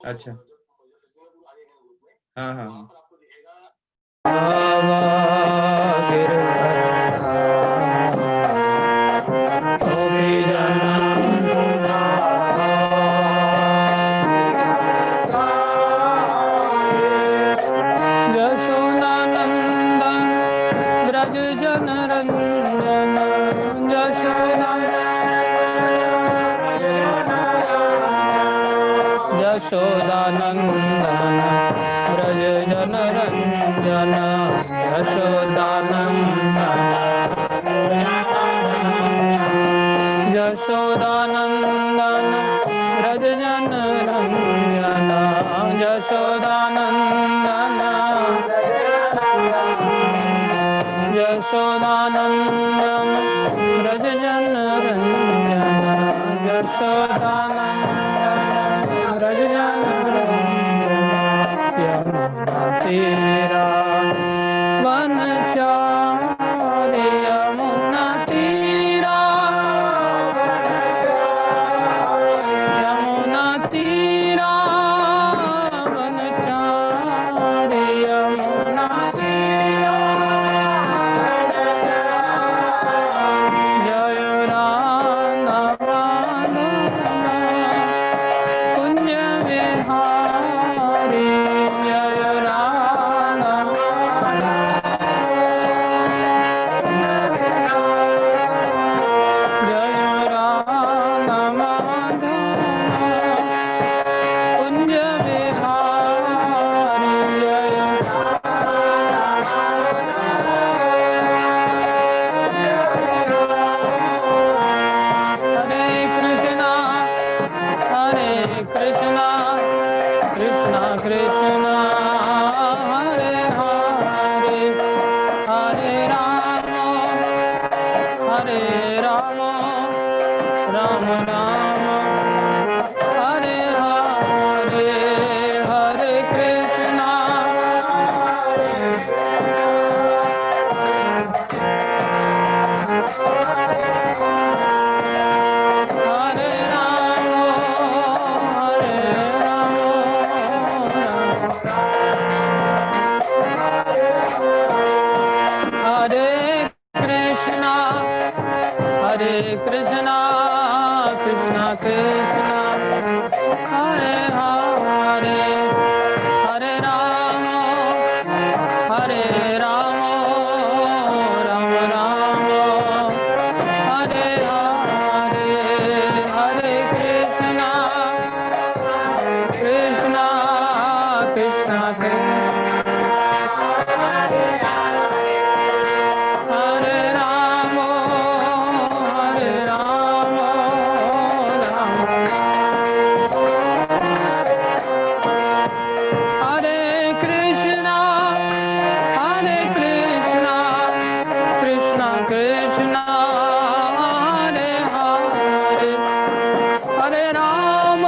अच्छा, हाँ हाँ हाँ। यशोदानंदन ब्रज जन रंजन यशोदानंदन ब्रज जन रंजन यशोदानंदन ब्रज जन रंजन यशोदानंदन यशोदानंदन ब्रज जन रंजन यशोदानंदन ब्रज जन रंजन यमुना तीरा वनचारी यमुना तीरा यमुना तीरा वनचारी यमुना तीरा जय राम कुंज विहारी जय राम जय राम कुंज विहारी जय हरे कृष्णा कृष्णा कृष्णा हरे हरे हरे राम राम राम हरे हरे हरे कृष्णा हरे राम हरे कृष्णा कृष्णा कृष्णा हरे हरे हरे राम राम राम हरे हरे हरे कृष्णा कृष्णा हरे राम हरे कृष्णा कृष्णा कृष्णा हरे हरे हरे राम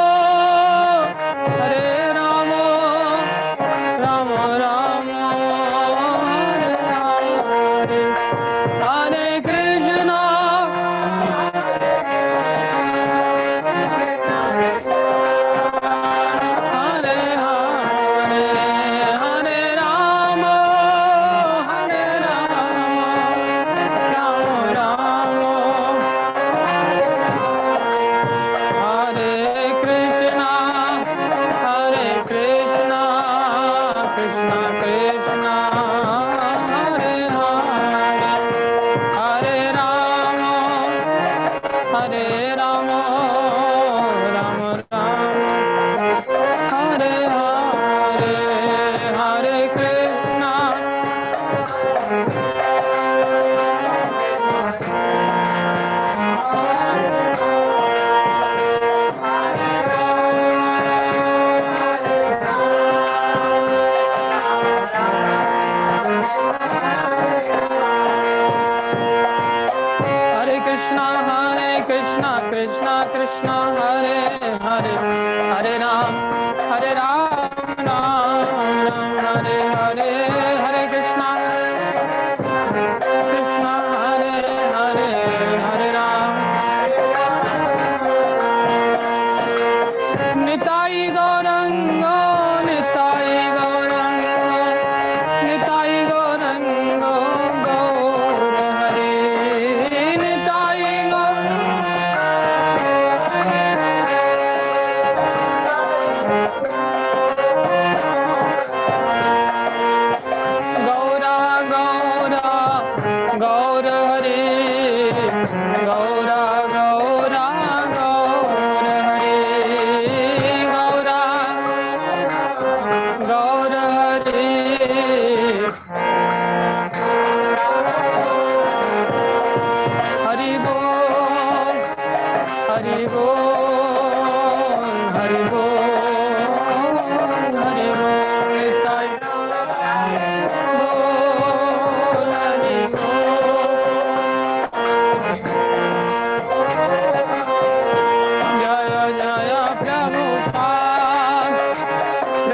राम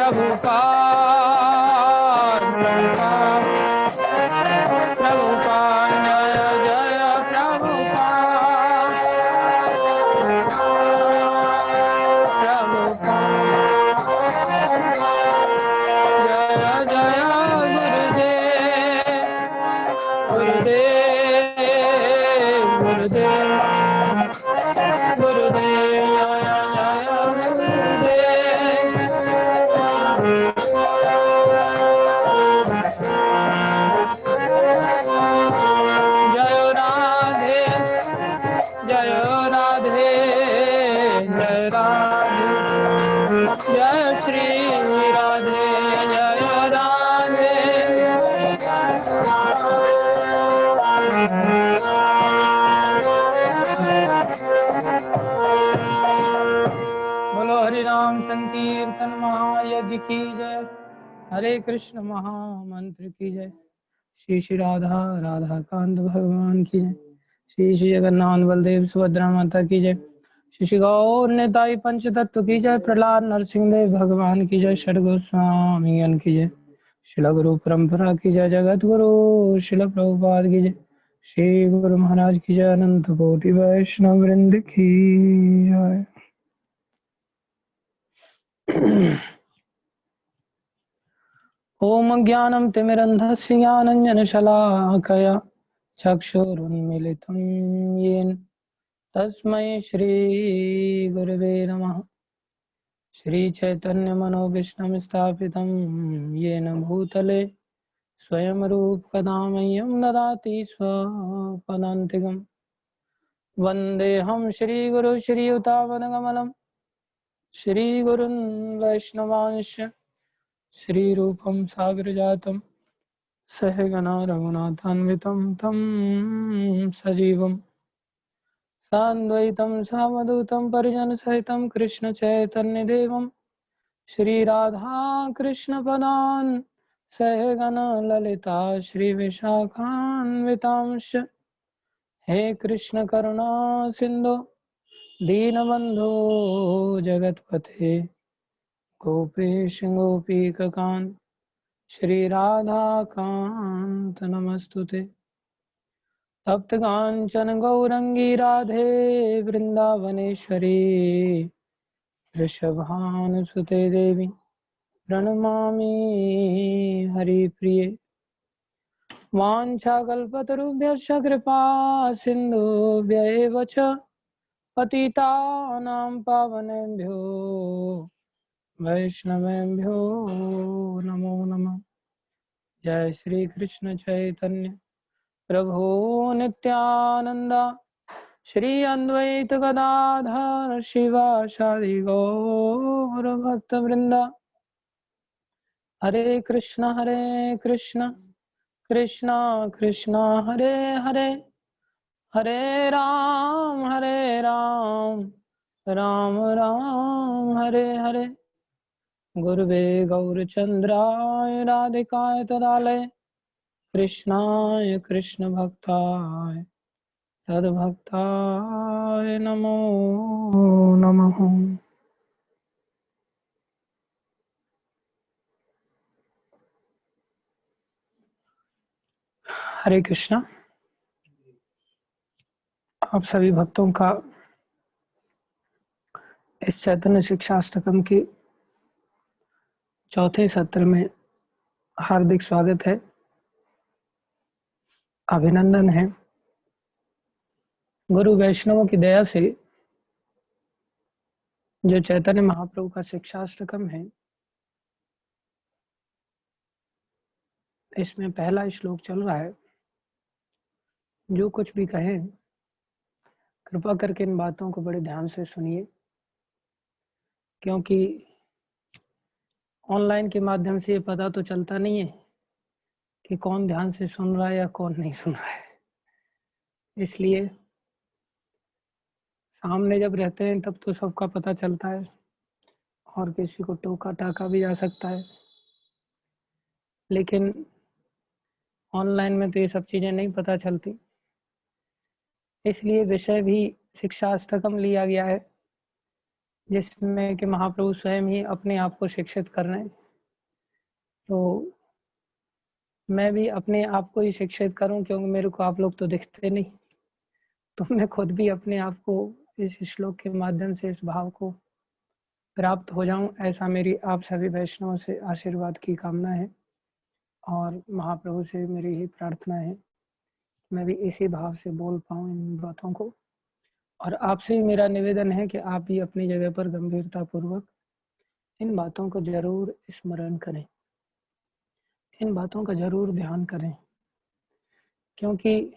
प्रभुपाद प्रभुपाद जय जय प्रभुपाद जय जय गुरुदेव गुरुदेव गुरुदेव जय राधे जय राधे जय राधे जय श्री राधे जय राधे बोलो हरि राम संकीर्तन महायज्ञ की जय हरे कृष्ण महामंत्र की जय श्री श्री राधा राधा कांत भगवान की जय श्री श्री जगन्नाथ बलदेव सुभद्रा माता की जय श्री श्री गौर निताई पंच तत्व की जय प्रहलाद नरसिंह देव भगवान की जय षड गोस्वामी की जय शिला गुरु परंपरा की जय जगत गुरु शिला प्रभुपाद की जय श्री गुरु महाराज की जय अनंत कोटि वैष्णव वृंद की जय ओम ज्ञानं तिमिरन्धस्य ज्ञानाञ्जनशलाकया चक्षुरुन्मीलितं येन तस्मै श्रीगुरवे नमः श्रीचैतन्यमनोभीष्टं स्थापितं येन भूतले स्वयं रूपकदा मह्यं ददाति स्वपदान्तिकं वन्देऽहं श्रीगुरु श्रीयुतापदकमलं श्रीगुरुन् वैष्णवांश्च श्रीरूपं सागरजातं सहगना रघुनाथान्वितं तं सजीवं सान्द्वैतं सावधूतं परिजनसहितं कृष्णचैतन्यदेवं श्रीराधाकृष्णपदान् सहगना ललिता श्रीविशाखान्वितांश्च हे कृष्ण करुणा सिन्धो दीनबन्धो जगत्पते गोपेश गोपीककान्त श्री राधा कांत नमस्तुते तप्त कांचन गौरंगी राधे वृंदावनेश्वरी वृषभानुसुते देवी प्रणमामि हरिप्रिये वाञ्छाकल्पतरुभ्यश्च कृपा सिन्धुभ्य एव च पतितानां पावनेभ्यो वैष्णवेभ्यो नमो नमः जय श्री कृष्ण चैतन्य प्रभु नित्यानंद श्री अद्वैत गदाधर शिवासादि गौर भक्त वृंदा हरे कृष्ण कृष्ण कृष्ण हरे हरे हरे राम राम राम हरे हरे गुरुवे गौरचंद्राय राधिकाय तदालय कृष्णाय कृष्ण भक्ताय तद्भक्ताय नमो नमः। हरे कृष्णा। आप सभी भक्तों का इस चैतन्य शिक्षाष्टकम के चौथे सत्र में हार्दिक स्वागत है, अभिनंदन है। गुरु वैष्णवों की दया से जो चैतन्य महाप्रभु का शिक्षाष्टकम है, इसमें पहला श्लोक चल रहा है। जो कुछ भी कहें कृपा करके इन बातों को बड़े ध्यान से सुनिए, क्योंकि ऑनलाइन के माध्यम से ये पता तो चलता नहीं है कि कौन ध्यान से सुन रहा है या कौन नहीं सुन रहा है। इसलिए सामने जब रहते हैं तब तो सबका पता चलता है और किसी को टोका टाका भी जा सकता है, लेकिन ऑनलाइन में तो ये सब चीजें नहीं पता चलती। इसलिए विषय भी शिक्षाष्टकम लिया गया है जिसमें कि महाप्रभु स्वयं ही अपने आप को शिक्षित कर रहे हैं। तो मैं भी अपने आप को ही शिक्षित करूं, क्योंकि मेरे को आप लोग तो दिखते नहीं। तो मैं खुद भी अपने आप को इस श्लोक के माध्यम से इस भाव को प्राप्त हो जाऊं, ऐसा मेरी आप सभी वैष्णवों से आशीर्वाद की कामना है और महाप्रभु से मेरी ही प्रार्थना है मैं भी इसी भाव से बोल पाऊं इन बातों को। और आपसे भी मेरा निवेदन है कि आप भी अपनी जगह पर गंभीरता पूर्वक इन बातों को जरूर स्मरण करें, इन बातों का जरूर ध्यान करें, क्योंकि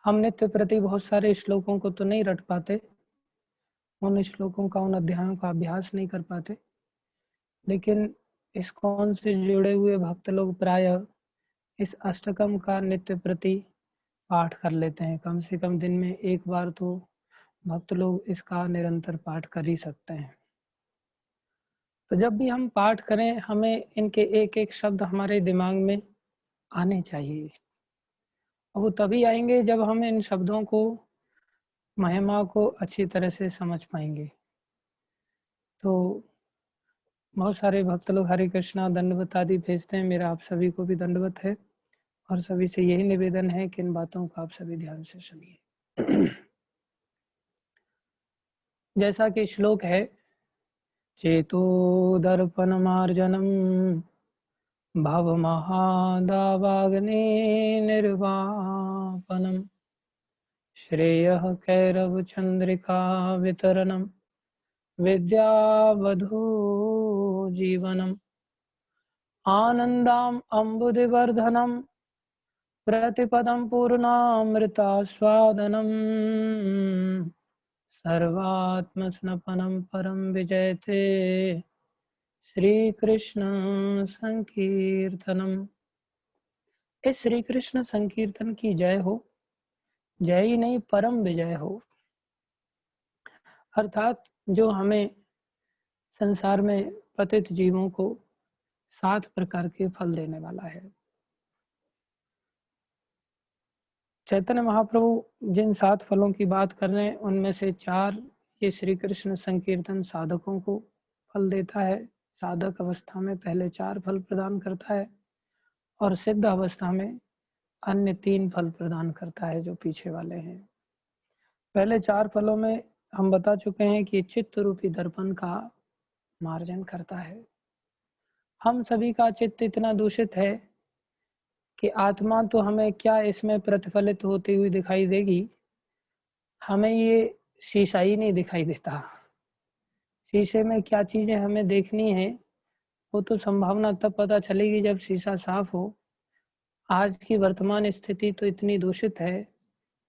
हम नित्य प्रति बहुत सारे श्लोकों को तो नहीं रट पाते, उन श्लोकों का, उन अध्यायों का अभ्यास नहीं कर पाते, लेकिन इस्कॉन से जुड़े हुए भक्त लोग प्रायः इस अष्टकम का नित्य प्रति पाठ कर लेते हैं। कम से कम दिन में एक बार तो भक्त लोग इसका निरंतर पाठ कर ही सकते हैं। तो जब भी हम पाठ करें, हमें इनके एक एक शब्द हमारे दिमाग में आने चाहिए। वो तभी आएंगे जब हम इन शब्दों को, महिमा को अच्छी तरह से समझ पाएंगे। तो बहुत सारे भक्त लोग हरे कृष्णा दंडवत आदि भेजते हैं, मेरा आप सभी को भी दंडवत है और सभी से यही निवेदन है कि इन बातों को आप सभी ध्यान से सुनिए। जैसा कि श्लोक है, चेतो दर्पणमार्जनम भवमहादावाग्ने निर्वापनम श्रेयः कैरवचन्द्रिका वितरणम विद्यावधू जीवनम आनन्दाम् अम्बुधिवर्धनम प्रतिपदं पूर्णामृतास्वादनम सर्वात्मस्नपनं परं विजयते श्री कृष्ण संकीर्तनम। इस श्री कृष्ण संकीर्तन की जय हो, जय ही नहीं परम विजय हो। अर्थात जो हमें संसार में पतित जीवों को 7 प्रकार के फल देने वाला है। चैतन्य महाप्रभु जिन 7 फलों की बात कर रहे हैं, उनमें से 4 ये श्री कृष्ण संकीर्तन साधकों को फल देता है। साधक अवस्था में पहले 4 फल प्रदान करता है और सिद्ध अवस्था में अन्य 3 फल प्रदान करता है, जो पीछे वाले हैं। पहले 4 फलों में हम बता चुके हैं कि चित्त रूपी दर्पण का मार्जन करता है। हम सभी का चित्त इतना दूषित है कि आत्मा तो हमें क्या इसमें प्रतिफलित होती हुई दिखाई देगी, हमें ये शीशा ही नहीं दिखाई देता। शीशे में क्या चीजें हमें देखनी है, वो तो संभावना तब पता चलेगी जब शीशा साफ हो। आज की वर्तमान स्थिति तो इतनी दूषित है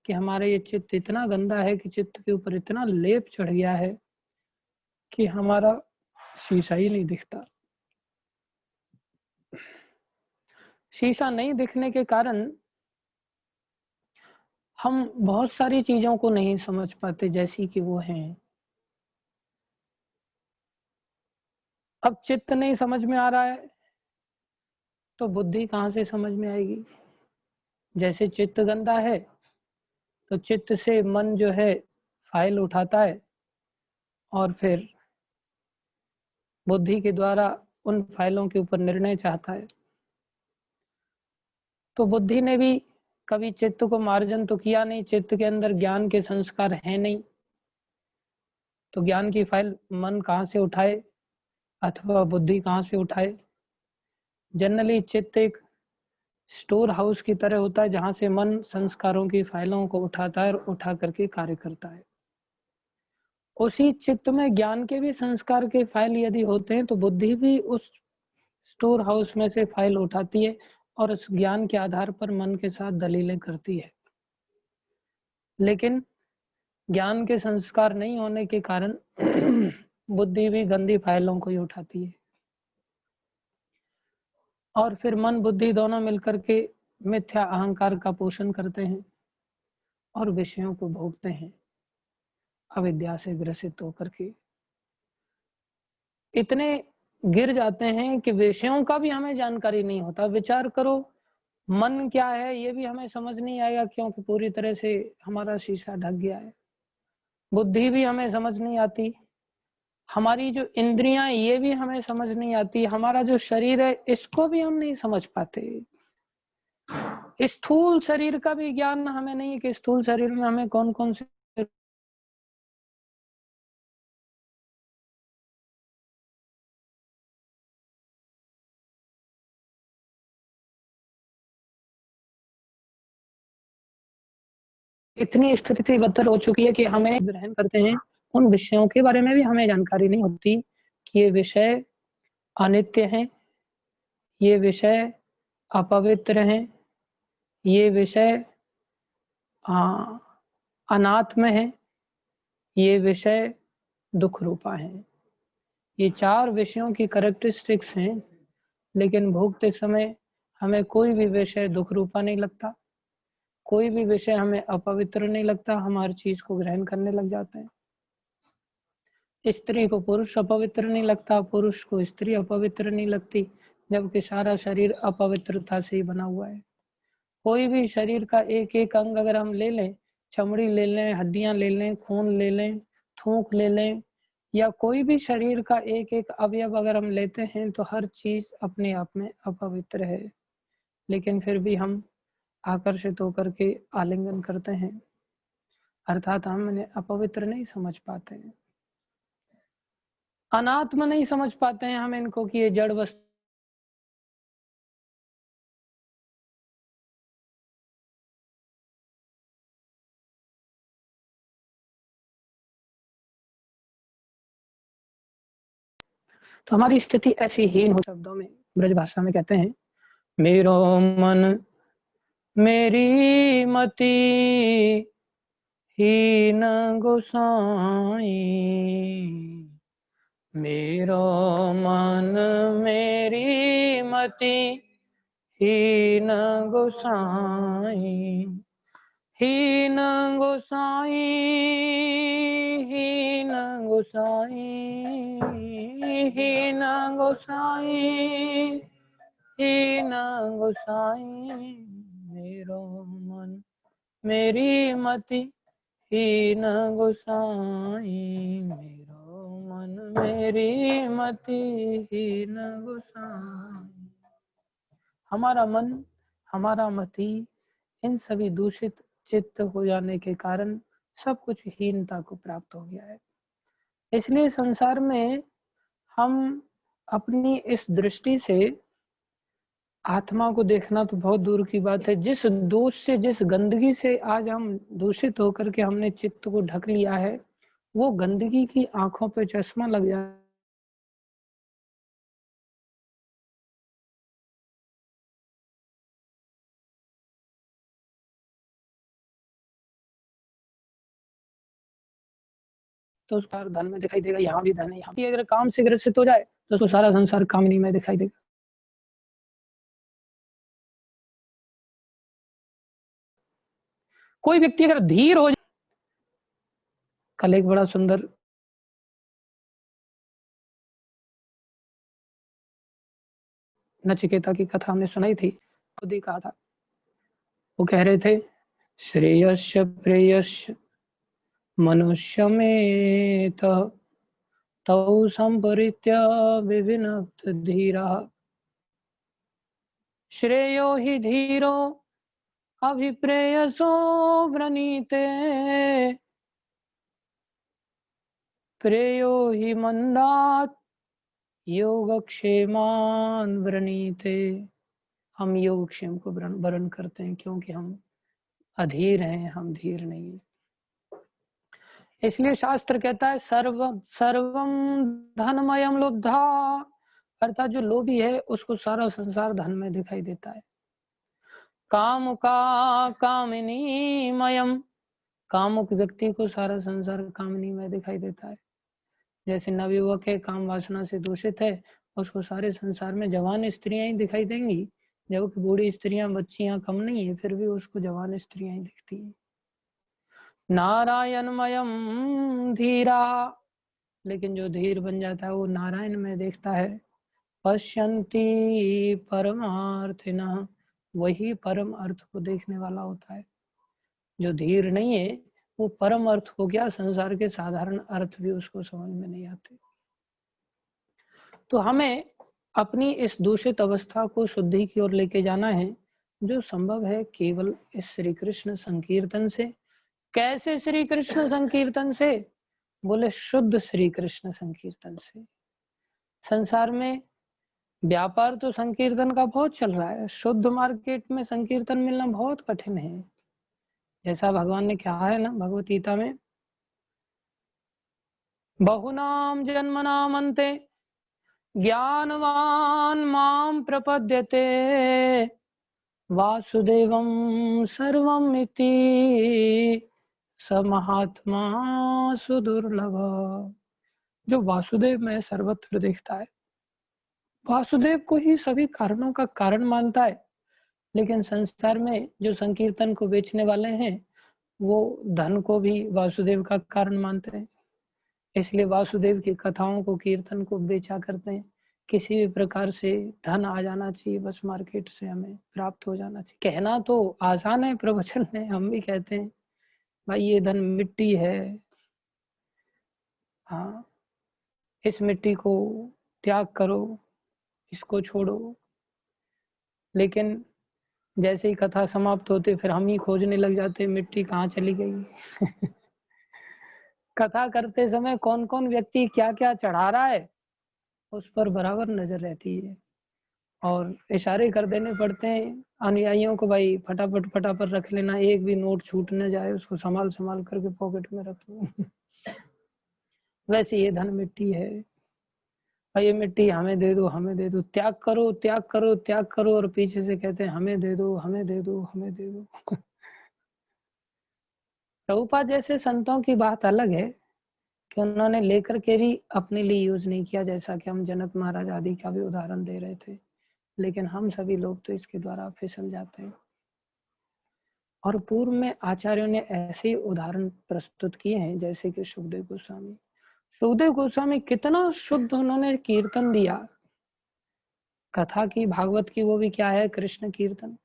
कि हमारा ये चित्त इतना गंदा है कि चित्त के ऊपर इतना लेप चढ़ गया है कि हमारा शीशा ही नहीं दिखता। शीशा नहीं दिखने के कारण हम बहुत सारी चीजों को नहीं समझ पाते जैसी कि वो हैं। अब चित्त नहीं समझ में आ रहा है तो बुद्धि कहाँ से समझ में आएगी। जैसे चित्त गंदा है तो चित्त से मन जो है फाइल उठाता है और फिर बुद्धि के द्वारा उन फाइलों के ऊपर निर्णय चाहता है। तो बुद्धि ने भी कभी चित्त को मार्जन तो किया नहीं, चित्त के अंदर ज्ञान के संस्कार हैं नहीं, तो ज्ञान की फाइल मन कहाँ से उठाए अथवा बुद्धि कहाँ से उठाए। जनरली चित्त एक स्टोर हाउस की तरह होता है, जहां से मन संस्कारों की फाइलों को उठाता है और उठा करके कार्य करता है। उसी चित्त में ज्ञान के भी संस्कार के फाइल यदि होते हैं तो बुद्धि भी उस स्टोर हाउस में से फाइल उठाती है और उस ज्ञान के आधार पर मन के साथ दलीलें करती है। लेकिन ज्ञान के संस्कार नहीं होने के कारण बुद्धि भी गंदी फाइलों को ही उठाती है और फिर मन बुद्धि दोनों मिलकर के मिथ्या अहंकार का पोषण करते हैं और विषयों को भोगते हैं अविद्या से ग्रसित होकर के। इतने गिर जाते हैं कि विषयों का भी हमें जानकारी नहीं होता। विचार करो, मन क्या है ये भी हमें समझ नहीं आएगा, क्योंकि पूरी तरह से हमारा शीशा ढक गया है। बुद्धि भी हमें समझ नहीं आती हमारी जो इंद्रियां ये भी हमें समझ नहीं आती, हमारा जो शरीर है इसको भी हम नहीं समझ पाते। स्थूल शरीर का भी ज्ञान हमें नहीं है कि स्थूल शरीर में हमें कौन कौन से इतनी स्थिति बदतर हो चुकी है कि हमें ग्रहण करते हैं उन विषयों के बारे में भी हमें जानकारी नहीं होती कि ये विषय अनित्य हैं, ये विषय अपवित्र हैं, ये विषय अनात्म है, ये विषय दुख रूपा है। ये 4 विषयों की कैरेक्टरिस्टिक्स हैं, लेकिन भोगते समय हमें कोई भी विषय दुख रूपा नहीं लगता, कोई भी विषय हमें अपवित्र नहीं लगता, हम हर चीज को ग्रहण करने लग जाते हैं। स्त्री को पुरुष अपवित्र नहीं लगता, पुरुष को स्त्री अपवित्र नहीं लगती, जबकि सारा शरीर अपवित्रता से ही बना हुआ है। कोई भी शरीर का एक एक अंग अगर हम ले लें, चमड़ी ले लें, हड्डियां ले लें, खून ले लें, थूक ले लें, या कोई भी शरीर का एक एक अवयव अगर हम लेते हैं तो हर चीज अपने आप में अपवित्र है, लेकिन फिर भी हम आकर्षित होकर के आलिंगन करते हैं, अर्थात हम इन्हें अपवित्र नहीं समझ पाते हैं, अनात्म नहीं समझ पाते हैं हम इनको कि ये जड़ वस्तु। तो हमारी स्थिति ऐसी हीन हो, शब्दों में ब्रज भाषा में कहते हैं, मेरो मन मेरी मति हीन गोसाई, मेरो मन मेरी मति हीन गोसाई, हीन गोसाई, हीन गोसाई, हीन गोसाई, हीन गोसाई, मेरो मन मेरी मति हीन गोसाई, मेरो मन मेरी मति हीन गोसाई। हमारा मन, हमारा मति इन सभी दूषित चित्त हो जाने के कारण सब कुछ हीनता को प्राप्त हो गया है। इसलिए संसार में हम अपनी इस दृष्टि से आत्मा को देखना तो बहुत दूर की बात है, जिस दोष से, जिस गंदगी से आज हम दूषित होकर के हमने चित्त को ढक लिया है, वो गंदगी की आंखों पे चश्मा लग जाए तो उसका धन में दिखाई देगा, यहाँ भी धन है, यहाँ भी अगर काम से ग्रसित हो जाए तो उसको सारा संसार कामनी में दिखाई देगा। कोई व्यक्ति अगर धीर हो जाए, कल एक बड़ा सुंदर नचिकेता की कथा हमने सुनाई थी, खुद ही कहा था, वो कह रहे थे, श्रेयस्य प्रेयस्य मनुष्य में तौ संपरित्य विविनक्त धीरा, श्रेयो हि धीरो अभिप्रेयसो व्रणीते, प्रेयो हि मंदात योगक्षेमान व्रणीते। हम योगक्षेम को वर्ण करते हैं क्योंकि हम अधीर हैं, हम धीर नहीं है। इसलिए शास्त्र कहता है, सर्वम धनमयम लुब्धा, अर्थात जो लोभी है उसको सारा संसार धन में दिखाई देता है। काम का कामिनी मयम, कामुक व्यक्ति को सारा संसार कामनी में दिखाई देता है। जैसे नवयुवक है, काम वासना से दूषित है, उसको सारे संसार में जवान स्त्रियां ही दिखाई देंगी, जबकि बूढ़ी स्त्रियां, बच्चियां कम नहीं है, फिर भी उसको जवान स्त्रियां ही दिखती है। नारायणमयम धीरा, लेकिन जो धीर बन जाता है वो नारायण में देखता है। पश्यन्ति परमार्थिनः, वही परम अर्थ को देखने वाला होता है। जो धीर नहीं है वो परम अर्थ को क्या, संसार के साधारण अर्थ भी उसको समझ में नहीं आते। तो हमें अपनी इस दूषित अवस्था को शुद्धि की ओर लेके जाना है, जो संभव है केवल इस श्री कृष्ण संकीर्तन से। कैसे श्री कृष्ण संकीर्तन से? बोले शुद्ध श्री कृष्ण संकीर्तन से। संसार में व्यापार तो संकीर्तन का बहुत चल रहा है, शुद्ध मार्केट में संकीर्तन मिलना बहुत कठिन है। जैसा भगवान ने कहा है ना भगवत गीता में, बहुनाम जन्मनामन्ते ज्ञानवान माम प्रपद्यते वासुदेवं सर्वमिति स महात्मा सुदुर्लभ। जो वासुदेव में सर्वत्र दिखता है, वासुदेव को ही सभी कारणों का कारण मानता है, लेकिन संसार में जो संकीर्तन को बेचने वाले हैं वो धन को भी वासुदेव का कारण मानते हैं, इसलिए वासुदेव की कथाओं को कीर्तन को बेचा करते हैं। किसी भी प्रकार से धन आ जाना चाहिए, बस मार्केट से हमें प्राप्त हो जाना चाहिए। कहना तो आसान है प्रवचन में, हम भी कहते हैं भाई ये धन मिट्टी है, हाँ इस मिट्टी को त्याग करो, इसको छोड़ो, लेकिन जैसे ही कथा समाप्त होती फिर हम ही खोजने लग जाते मिट्टी कहाँ चली गई। कथा करते समय कौन कौन व्यक्ति क्या क्या चढ़ा रहा है उस पर बराबर नजर रहती है, और इशारे कर देने पड़ते हैं अनुयायियों को, भाई फटाफट फटाफट रख लेना, एक भी नोट छूट न जाए, उसको संभाल संभाल करके पॉकेट में रख लो। वैसे ये धन मिट्टी है, और ये मिट्टी हमें दे दो, हमें दे दो, त्याग करो त्याग करो त्याग करो, और पीछे से कहते हैं हमें दे दो हमें दे दो हमें दे दो। प्रभुपाद जैसे संतों की बात अलग है कि उन्होंने लेकर के भी अपने लिए यूज नहीं किया, जैसा कि हम जनक महाराज आदि का भी उदाहरण दे रहे थे, लेकिन हम सभी लोग तो इसके द्वारा फिसल जाते हैं। और पूर्व में आचार्यों ने ऐसे ही उदाहरण प्रस्तुत किए हैं, जैसे कि सुखदेव गोस्वामी कितना शुद्ध उन्होंने कीर्तन दिया कथा की, भागवत की, वो भी क्या है कृष्ण कीर्तन।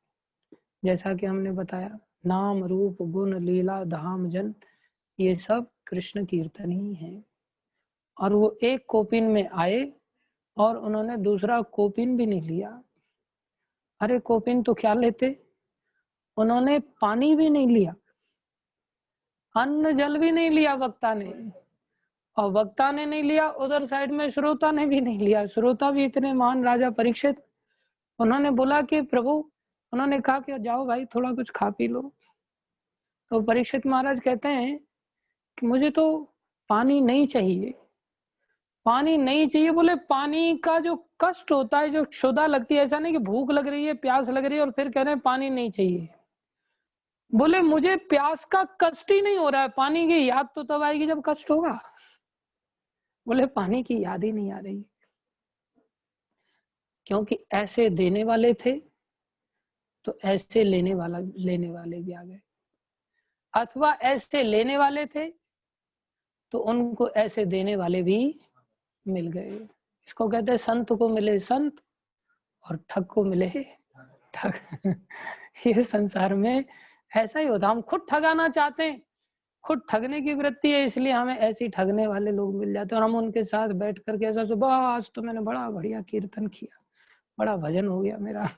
जैसा कि हमने बताया, नाम रूप गुण लीला धाम जन, ये सब कृष्ण कीर्तन ही है। और वो एक कोपिन में आए और उन्होंने दूसरा कोपिन भी नहीं लिया। अरे कोपिन तो क्या लेते, उन्होंने पानी भी नहीं लिया, अन्न जल भी नहीं लिया वक्ता ने, और वक्ता ने नहीं लिया, उधर साइड में श्रोता ने भी नहीं लिया। श्रोता भी इतने महान राजा परीक्षित, उन्होंने बोला कि प्रभु, उन्होंने कहा कि जाओ भाई थोड़ा कुछ खा पी लो। तो परीक्षित महाराज कहते हैं कि मुझे तो पानी नहीं चाहिए, पानी नहीं चाहिए। बोले पानी का जो कष्ट होता है, जो क्षुधा लगती है, ऐसा नहीं कि भूख लग रही है प्यास लग रही है और फिर कह रहे हैं पानी नहीं चाहिए। बोले मुझे प्यास का कष्ट ही नहीं हो रहा है, पानी की याद तो तब आएगी जब कष्ट होगा। बोले पानी की याद ही नहीं आ रही, क्योंकि ऐसे देने वाले थे तो ऐसे लेने वाले भी आ गए, अथवा ऐसे लेने वाले थे तो उनको ऐसे देने वाले भी मिल गए। इसको कहते हैं संत को मिले संत और ठग को मिले ठग। ये संसार में ऐसा ही होता, हम खुद ठगाना चाहते हैं, खुद ठगने की वृत्ति है, इसलिए हमें ऐसे ही ठगने वाले लोग मिल जाते हैं, और हम उनके साथ बैठ करके ऐसा सुबह आज तो मैंने बड़ा बढ़िया कीर्तन किया, बड़ा भजन हो गया मेरा,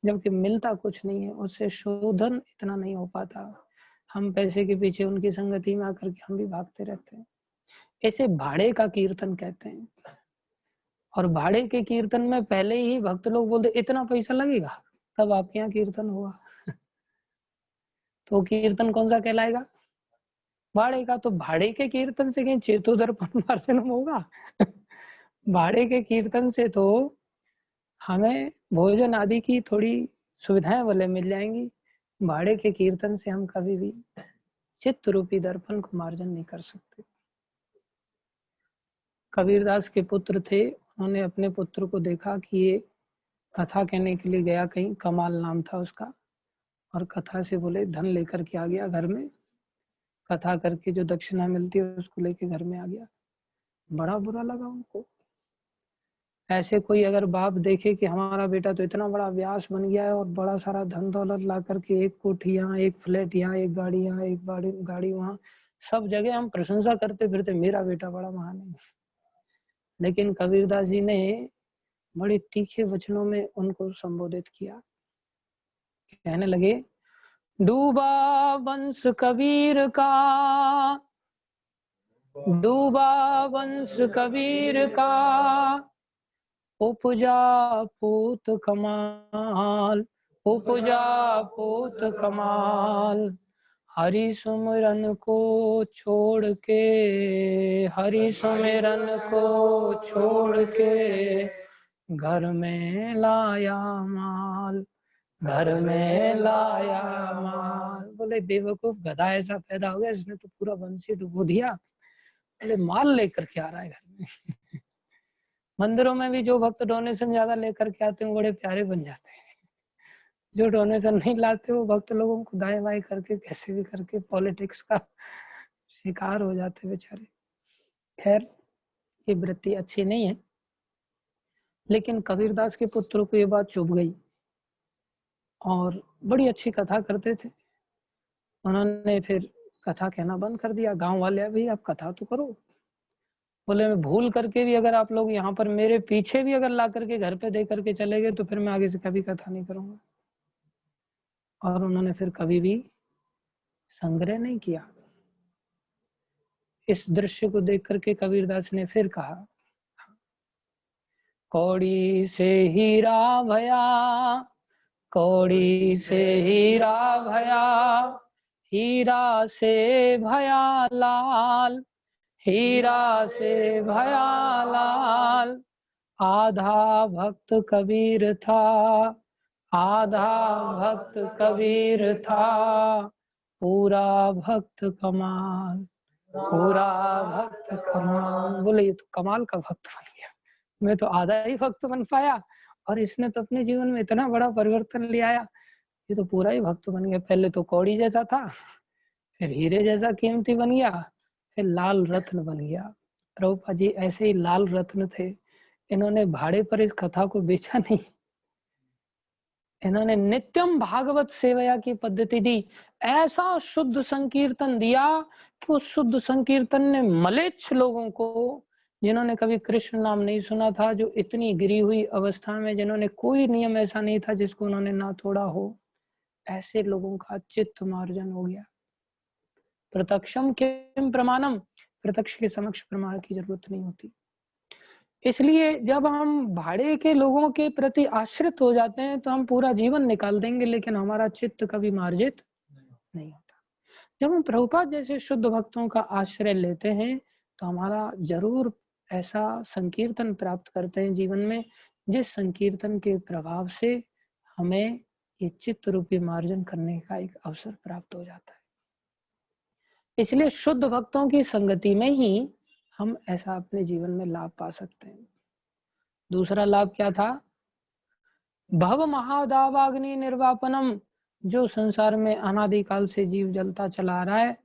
जबकि मिलता कुछ नहीं है, उससे शोधन इतना नहीं हो पाता। हम पैसे के पीछे उनकी संगति में आकर के हम भी भागते रहते हैं। इसे भाड़े का कीर्तन कहते हैं, और भाड़े के कीर्तन में पहले ही भक्त लोग बोलते इतना पैसा लगेगा तब आपके यहाँ कीर्तन होगा। तो कीर्तन कौन सा कहलाएगा, भाड़े का। तो भाड़े के कीर्तन से कहीं चेतोदर्पण मार्जन होगा। भाड़े के कीर्तन से तो हमें भोजन आदि की थोड़ी सुविधाएं वाले मिल जाएंगी, भाड़े के कीर्तन से हम कभी भी चित्त रूपी दर्पण को मार्जन नहीं कर सकते। कबीरदास के पुत्र थे, उन्होंने अपने पुत्र को देखा कि ये कथा कहने के लिए गया कहीं, कमाल नाम था उसका, और कथा से बोले धन लेकर के आ गया घर में, कथा करके जो दक्षिणा मिलती है उसको लेके घर में आ गया। बड़ा बुरा लगा उनको। ऐसे कोई अगर बाप देखे कि हमारा बेटा तो इतना बड़ा व्यास बन गया है और बड़ा सारा धन दौलत ला करके, एक कोठी यहाँ, एक फ्लैट यहाँ, एक गाड़ी यहाँ, एक गाड़ी वहाँ, सब जगह हम प्रशंसा करते फिरते, मेरा बेटा बड़ा महान है, लेकिन कबीरदास जी ने बड़े तीखे वचनों में उनको संबोधित किया। कहने लगे, डूबा वंश कबीर का, डूबा वंश कबीर का, उपजा पूत कमाल, उपजा पूत कमाल। हरि सुमिरन को छोड़ के, हरि सुमिरन को छोड़ के, घर में लाया माल, घर में लाया माल। बोले बेवकूफ, गधा ऐसा पैदा हो गया, इसने तो पूरा वंश ही डुबो दिया। बोले माल लेकर के आ रहा है घर में। मंदिरों में भी जो भक्त डोनेशन ज्यादा लेकर के आते हैं बड़े प्यारे बन जाते हैं। जो डोनेशन नहीं लाते वो भक्त लोगों को दाएं बाएं करके कैसे भी करके पॉलिटिक्स का शिकार हो जाते बेचारे। खैर, ये वृत्ति अच्छी नहीं है, लेकिन कबीरदास के पुत्र को ये बात चुभ गई और बड़ी अच्छी कथा करते थे। उन्होंने फिर कथा कहना बंद कर दिया। गांव वाले, भाई आप कथा तो करो। बोले मैं भूल करके भी अगर आप लोग यहाँ पर मेरे पीछे भी अगर ला करके घर पे दे करके चले गए तो फिर मैं आगे से कभी कथा नहीं करूंगा। और उन्होंने फिर कभी भी संग्रह नहीं किया। इस दृश्य को देख करके कबीरदास ने फिर कहा, कौड़ी से हीरा भया, कौड़ी से हीरा भया, हीरा से भया लाल, हीरा से भया लाल। आधा भक्त कबीर था, आधा भक्त कबीर था, पूरा भक्त कमाल, पूरा भक्त कमाल। बोले ये तो कमाल का भक्त बन गया, मैं तो आधा ही भक्त बन पाया और इसने तो अपने जीवन में इतना बड़ा परिवर्तन ले आया, ये तो पूरा ही भक्त बन गया। पहले तो कौड़ी जैसा था, फिर हीरे जैसा कीमती बन गया, फिर लाल रत्न बन गया। प्रभुपाद जी ऐसे ही लाल रत्न थे। इन्होंने भाड़े पर इस कथा को बेचा नहीं, इन्होंने नित्यम भागवत सेवया की पद्धति दी। ऐसा शुद्ध संकीर्तन दिया कि उस शुद्ध संकीर्तन ने मलेच्छ लोगों को, जिन्होंने कभी कृष्ण नाम नहीं सुना था, जो इतनी गिरी हुई अवस्था में, जिन्होंने कोई नियम ऐसा नहीं था जिसको उन्होंने ना तोड़ा हो, ऐसे लोगों का चित्त मार्जन हो गया। प्रत्यक्षम किम प्रमाणम, प्रत्यक्ष के समक्ष प्रमाण की जरूरत नहीं होती। इसलिए जब हम भाड़े के लोगों के प्रति आश्रित हो जाते हैं तो हम पूरा जीवन निकाल देंगे, लेकिन हमारा चित्त कभी मार्जित नहीं होता। जब हम प्रभुपाद जैसे शुद्ध भक्तों का आश्रय लेते हैं तो हमारा जरूर ऐसा संकीर्तन प्राप्त करते हैं जीवन में, जिस संकीर्तन के प्रभाव से हमें ये चित्त रूपी मार्जन करने का एक अवसर प्राप्त हो जाता है। इसलिए शुद्ध भक्तों की संगति में ही हम ऐसा अपने जीवन में लाभ पा सकते हैं। दूसरा लाभ क्या था? भव महादावाग्नि निर्वापनम। जो संसार में अनादिकाल से जीव जलता चला रहा है,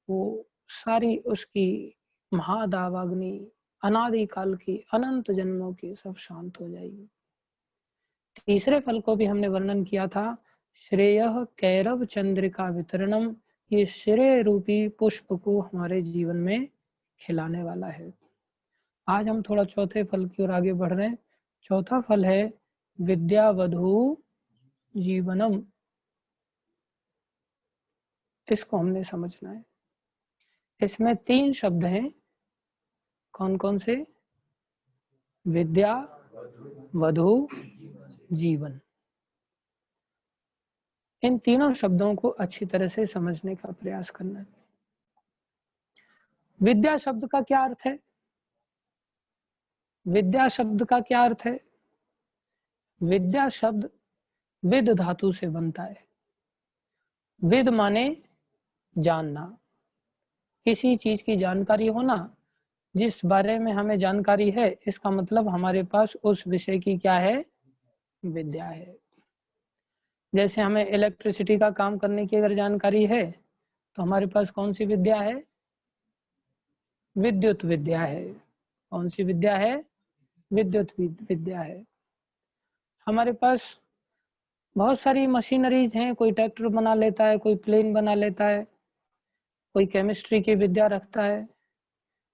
वो सारी उसकी महादावाग्नि अनादिकाल की अनंत जन्मों की सब शांत हो जाएगी। तीसरे फल को भी हमने वर्णन किया था, श्रेयः कैरव चंद्रिका वितरणम। ये श्रेय रूपी पुष्प को हमारे जीवन में खिलाने वाला है। आज हम थोड़ा चौथे फल की ओर आगे बढ़ रहे हैं। चौथा फल है विद्यावधू जीवनम। इसको हमने समझना है। इसमें 3 शब्द हैं। कौन कौन से? विद्या, वधु, जीवन। इन तीनों शब्दों को अच्छी तरह से समझने का प्रयास करना है। विद्या शब्द का क्या अर्थ है? विद्या शब्द का क्या अर्थ है? विद्या शब्द विद धातु से बनता है। विद माने जानना, किसी चीज की जानकारी होना। जिस बारे में हमें जानकारी है, इसका मतलब हमारे पास उस विषय की क्या है? विद्या है। जैसे हमें इलेक्ट्रिसिटी का काम करने की अगर जानकारी है तो हमारे पास कौन सी विद्या है? विद्युत विद्या है। कौन सी विद्या है? विद्युत विद्या है। हमारे पास बहुत सारी मशीनरीज हैं, कोई ट्रैक्टर बना लेता है, कोई प्लेन बना लेता है, कोई केमिस्ट्री की विद्या रखता है,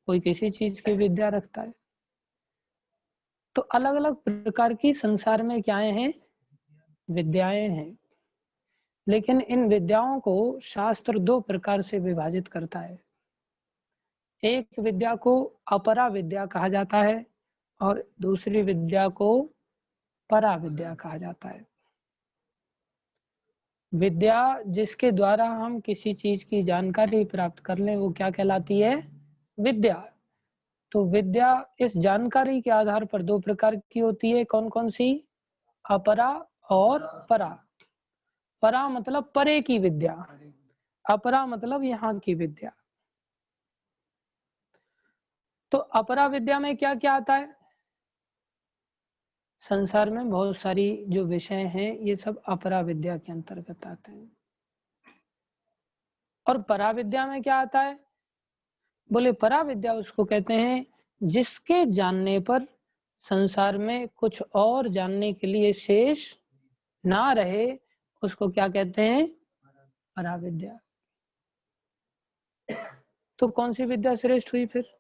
कोई किसी चीज की विद्या रखता है। तो अलग अलग प्रकार की संसार में क्या हैं, विद्याएं हैं। लेकिन इन विद्याओं को शास्त्र दो प्रकार से विभाजित करता है। एक विद्या को अपरा विद्या कहा जाता है और दूसरी विद्या को परा विद्या कहा जाता है। विद्या जिसके द्वारा हम किसी चीज की जानकारी प्राप्त कर लें वो क्या कहलाती है, विद्या। तो विद्या इस जानकारी के आधार पर दो प्रकार की होती है। कौन कौन सी, अपरा और परा। परा मतलब परे की विद्या, अपरा मतलब यहाँ की विद्या। तो अपरा विद्या में क्या क्या आता है, संसार में बहुत सारी जो विषय हैं ये सब अपरा विद्या के अंतर्गत आते हैं। और परा विद्या में क्या आता है, बोले परा विद्या उसको कहते हैं जिसके जानने पर संसार में कुछ और जानने के लिए शेष ना रहे, उसको क्या कहते हैं, परा विद्या। तो कौन सी विद्या श्रेष्ठ हुई फिर।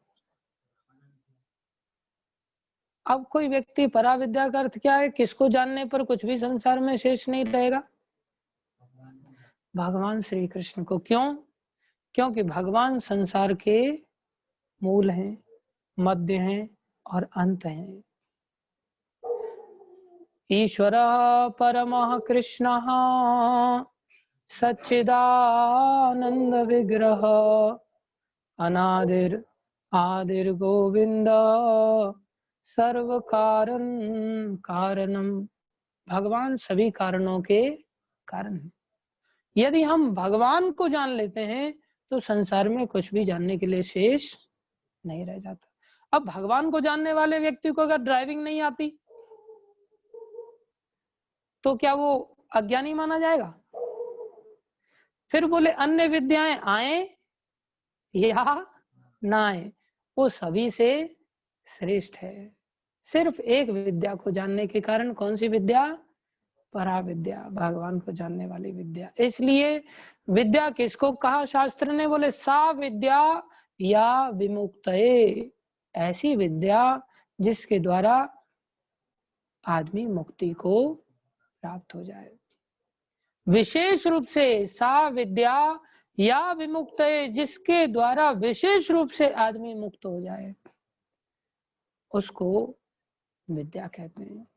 अब कोई व्यक्ति परा विद्या का अर्थ क्या है, किसको जानने पर कुछ भी संसार में शेष नहीं रहेगा, भगवान श्री कृष्ण को। क्यों, क्योंकि भगवान संसार के मूल हैं, मध्य हैं और अंत हैं। ईश्वरः परमः कृष्णः सच्चिदानंद विग्रह अनादिर आदिर गोविंद सर्व कारण कारणम। भगवान सभी कारणों के कारण है। यदि हम भगवान को जान लेते हैं तो संसार में कुछ भी जानने के लिए शेष नहीं रह जाता। अब भगवान को जानने वाले व्यक्ति को अगर ड्राइविंग नहीं आती तो क्या वो अज्ञानी माना जाएगा। फिर बोले अन्य विद्याएं आए या ना आए, वो सभी से श्रेष्ठ है। सिर्फ एक विद्या को जानने के कारण, कौन सी विद्या, परा विद्या, भगवान को जानने वाली विद्या। इसलिए विद्या किसको कहा शास्त्र ने, बोले सा विद्या या विमुक्तये, ऐसी विद्या जिसके द्वारा आदमी मुक्ति को प्राप्त हो जाए। विशेष रूप से सा विद्या या विमुक्तये, जिसके द्वारा विशेष रूप से आदमी मुक्त हो जाए, उसको विद्या कहते हैं।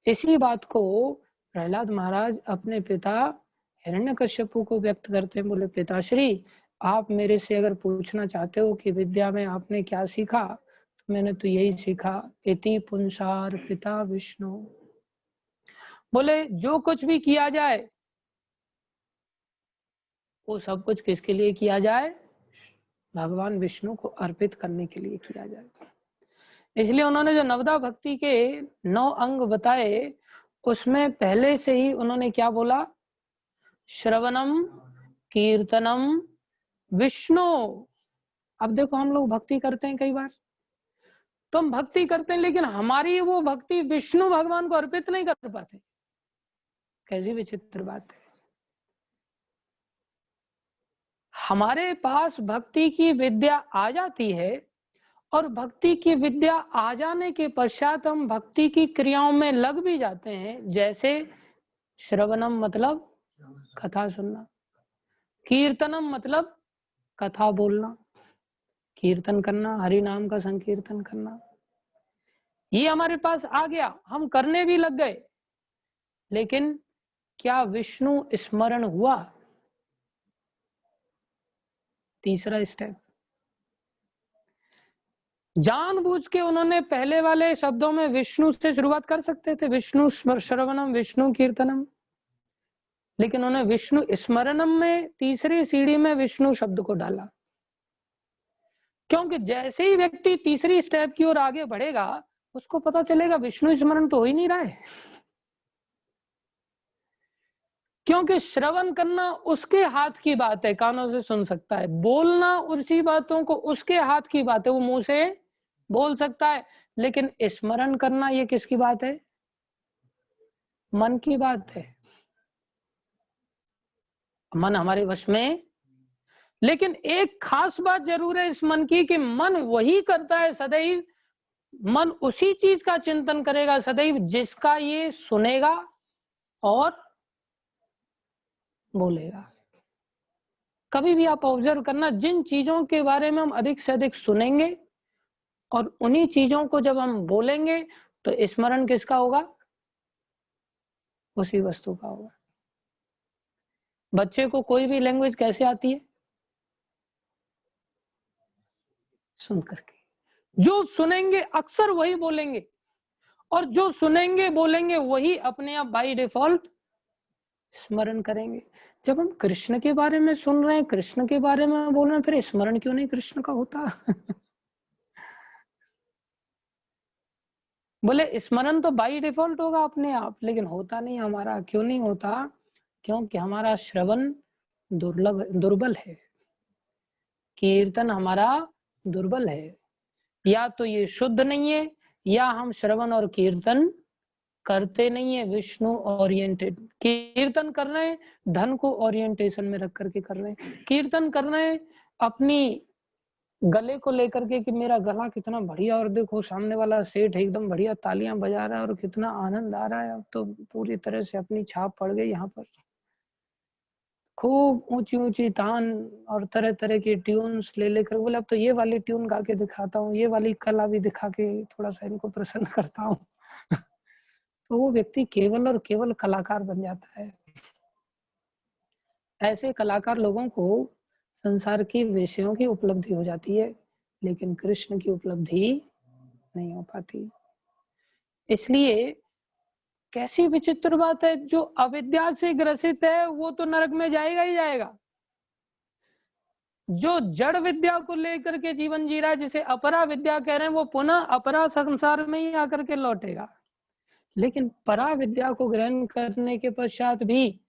इसी बात को प्रहलाद महाराज अपने पिता हिरण्यकश्यपु को व्यक्त करते हैं। बोले पिताश्री, आप मेरे से अगर पूछना चाहते हो कि विद्या में आपने क्या सीखा, तो मैंने तो यही सीखा, इति पुंसार पिता विष्णु। बोले जो कुछ भी किया जाए वो सब कुछ किसके लिए किया जाए, भगवान विष्णु को अर्पित करने के लिए किया जाए। इसलिए उन्होंने जो नवदा भक्ति के 9 अंग बताए, उसमें पहले से ही उन्होंने क्या बोला, श्रवणम कीर्तनम विष्णु। अब देखो हम लोग भक्ति करते हैं, कई बार तो हम भक्ति करते हैं लेकिन हमारी वो भक्ति विष्णु भगवान को अर्पित नहीं कर पाते। कैसी विचित्र बात है। हमारे पास भक्ति की विद्या आ जाती है और भक्ति की विद्या आ जाने के पश्चात हम भक्ति की क्रियाओं में लग भी जाते हैं। जैसे श्रवणम मतलब कथा सुनना, कीर्तनम मतलब कथा बोलना, कीर्तन करना, हरि नाम का संकीर्तन करना, ये हमारे पास आ गया, हम करने भी लग गए। लेकिन क्या विष्णु स्मरण हुआ, तीसरा स्टेप। जानबूझ के उन्होंने पहले वाले शब्दों में विष्णु से शुरुआत कर सकते थे, विष्णु श्रवणम विष्णु कीर्तनम, लेकिन उन्होंने विष्णु स्मरणम में तीसरी सीढ़ी में विष्णु शब्द को डाला। क्योंकि जैसे ही व्यक्ति तीसरी स्टेप की ओर आगे बढ़ेगा उसको पता चलेगा विष्णु स्मरण तो हो ही नहीं रहा है। क्योंकि श्रवण करना उसके हाथ की बात है, कानों से सुन सकता है, बोलना उसी बातों को उसके हाथ की बात है, वो मुंह से बोल सकता है, लेकिन स्मरण करना ये किसकी बात है, मन की बात है। मन हमारे वश में, लेकिन एक खास बात जरूर है इस मन की कि मन वही करता है सदैव मन उसी चीज का चिंतन करेगा सदैव जिसका ये सुनेगा और बोलेगा। कभी भी आप ऑब्जर्व करना, जिन चीजों के बारे में हम अधिक से अधिक सुनेंगे और उन्हीं चीजों को जब हम बोलेंगे तो स्मरण किसका होगा? उसी वस्तु का होगा। बच्चे को कोई भी लैंग्वेज कैसे आती है? सुन करके। जो सुनेंगे अक्सर वही बोलेंगे, और जो सुनेंगे बोलेंगे वही अपने आप बाय डिफॉल्ट स्मरण करेंगे। जब हम कृष्ण के बारे में सुन रहे हैं, कृष्ण के बारे में बोल रहे हैं, फिर स्मरण क्यों नहीं कृष्ण का होता? बोले स्मरण तो बाय डिफॉल्ट होगा अपने आप, लेकिन होता नहीं हमारा। क्यों नहीं होता? क्योंकि हमारा श्रवण दुर्बल है, कीर्तन हमारा दुर्बल है। या तो ये शुद्ध नहीं है, या हम श्रवण और कीर्तन करते नहीं है विष्णु ओरिएंटेड। कीर्तन कर रहे हैं धन को ओरिएंटेशन में रख करके कर रहे हैं। कीर्तन कर रहे हैं अपनी गले को लेकर के कि मेरा गला कितना बढ़िया, और देखो सामने वाला सेठ एकदम बढ़िया तालियां बजा रहा है और कितना आनंद आ रहा है। अब तो पूरी तरह से अपनी छाप पड़ गई यहाँ पर। खूब ऊंची ऊंची तान और तरह तरह की ट्यून्स ले लेकर बोले अब तो ये वाली ट्यून गा के दिखाता हूँ, ये वाली कला भी दिखा के थोड़ा सा इनको प्रसन्न करता हूँ। तो वो व्यक्ति केवल और केवल कलाकार बन जाता है। ऐसे कलाकार लोगों को संसार की विषयों की उपलब्धि हो जाती है, लेकिन कृष्ण की उपलब्धि नहीं हो पाती। इसलिए कैसी विचित्र बात है, जो अविद्या से ग्रसित है वो तो नरक में जाएगा ही जाएगा। जो जड़ विद्या को लेकर के जीवन जी रहा है, जिसे अपरा विद्या कह रहे हैं, वो पुनः अपरा संसार में ही आकर के लौटेगा। लेकिन परा विद्या को ग्रहण करने के पश्चात भी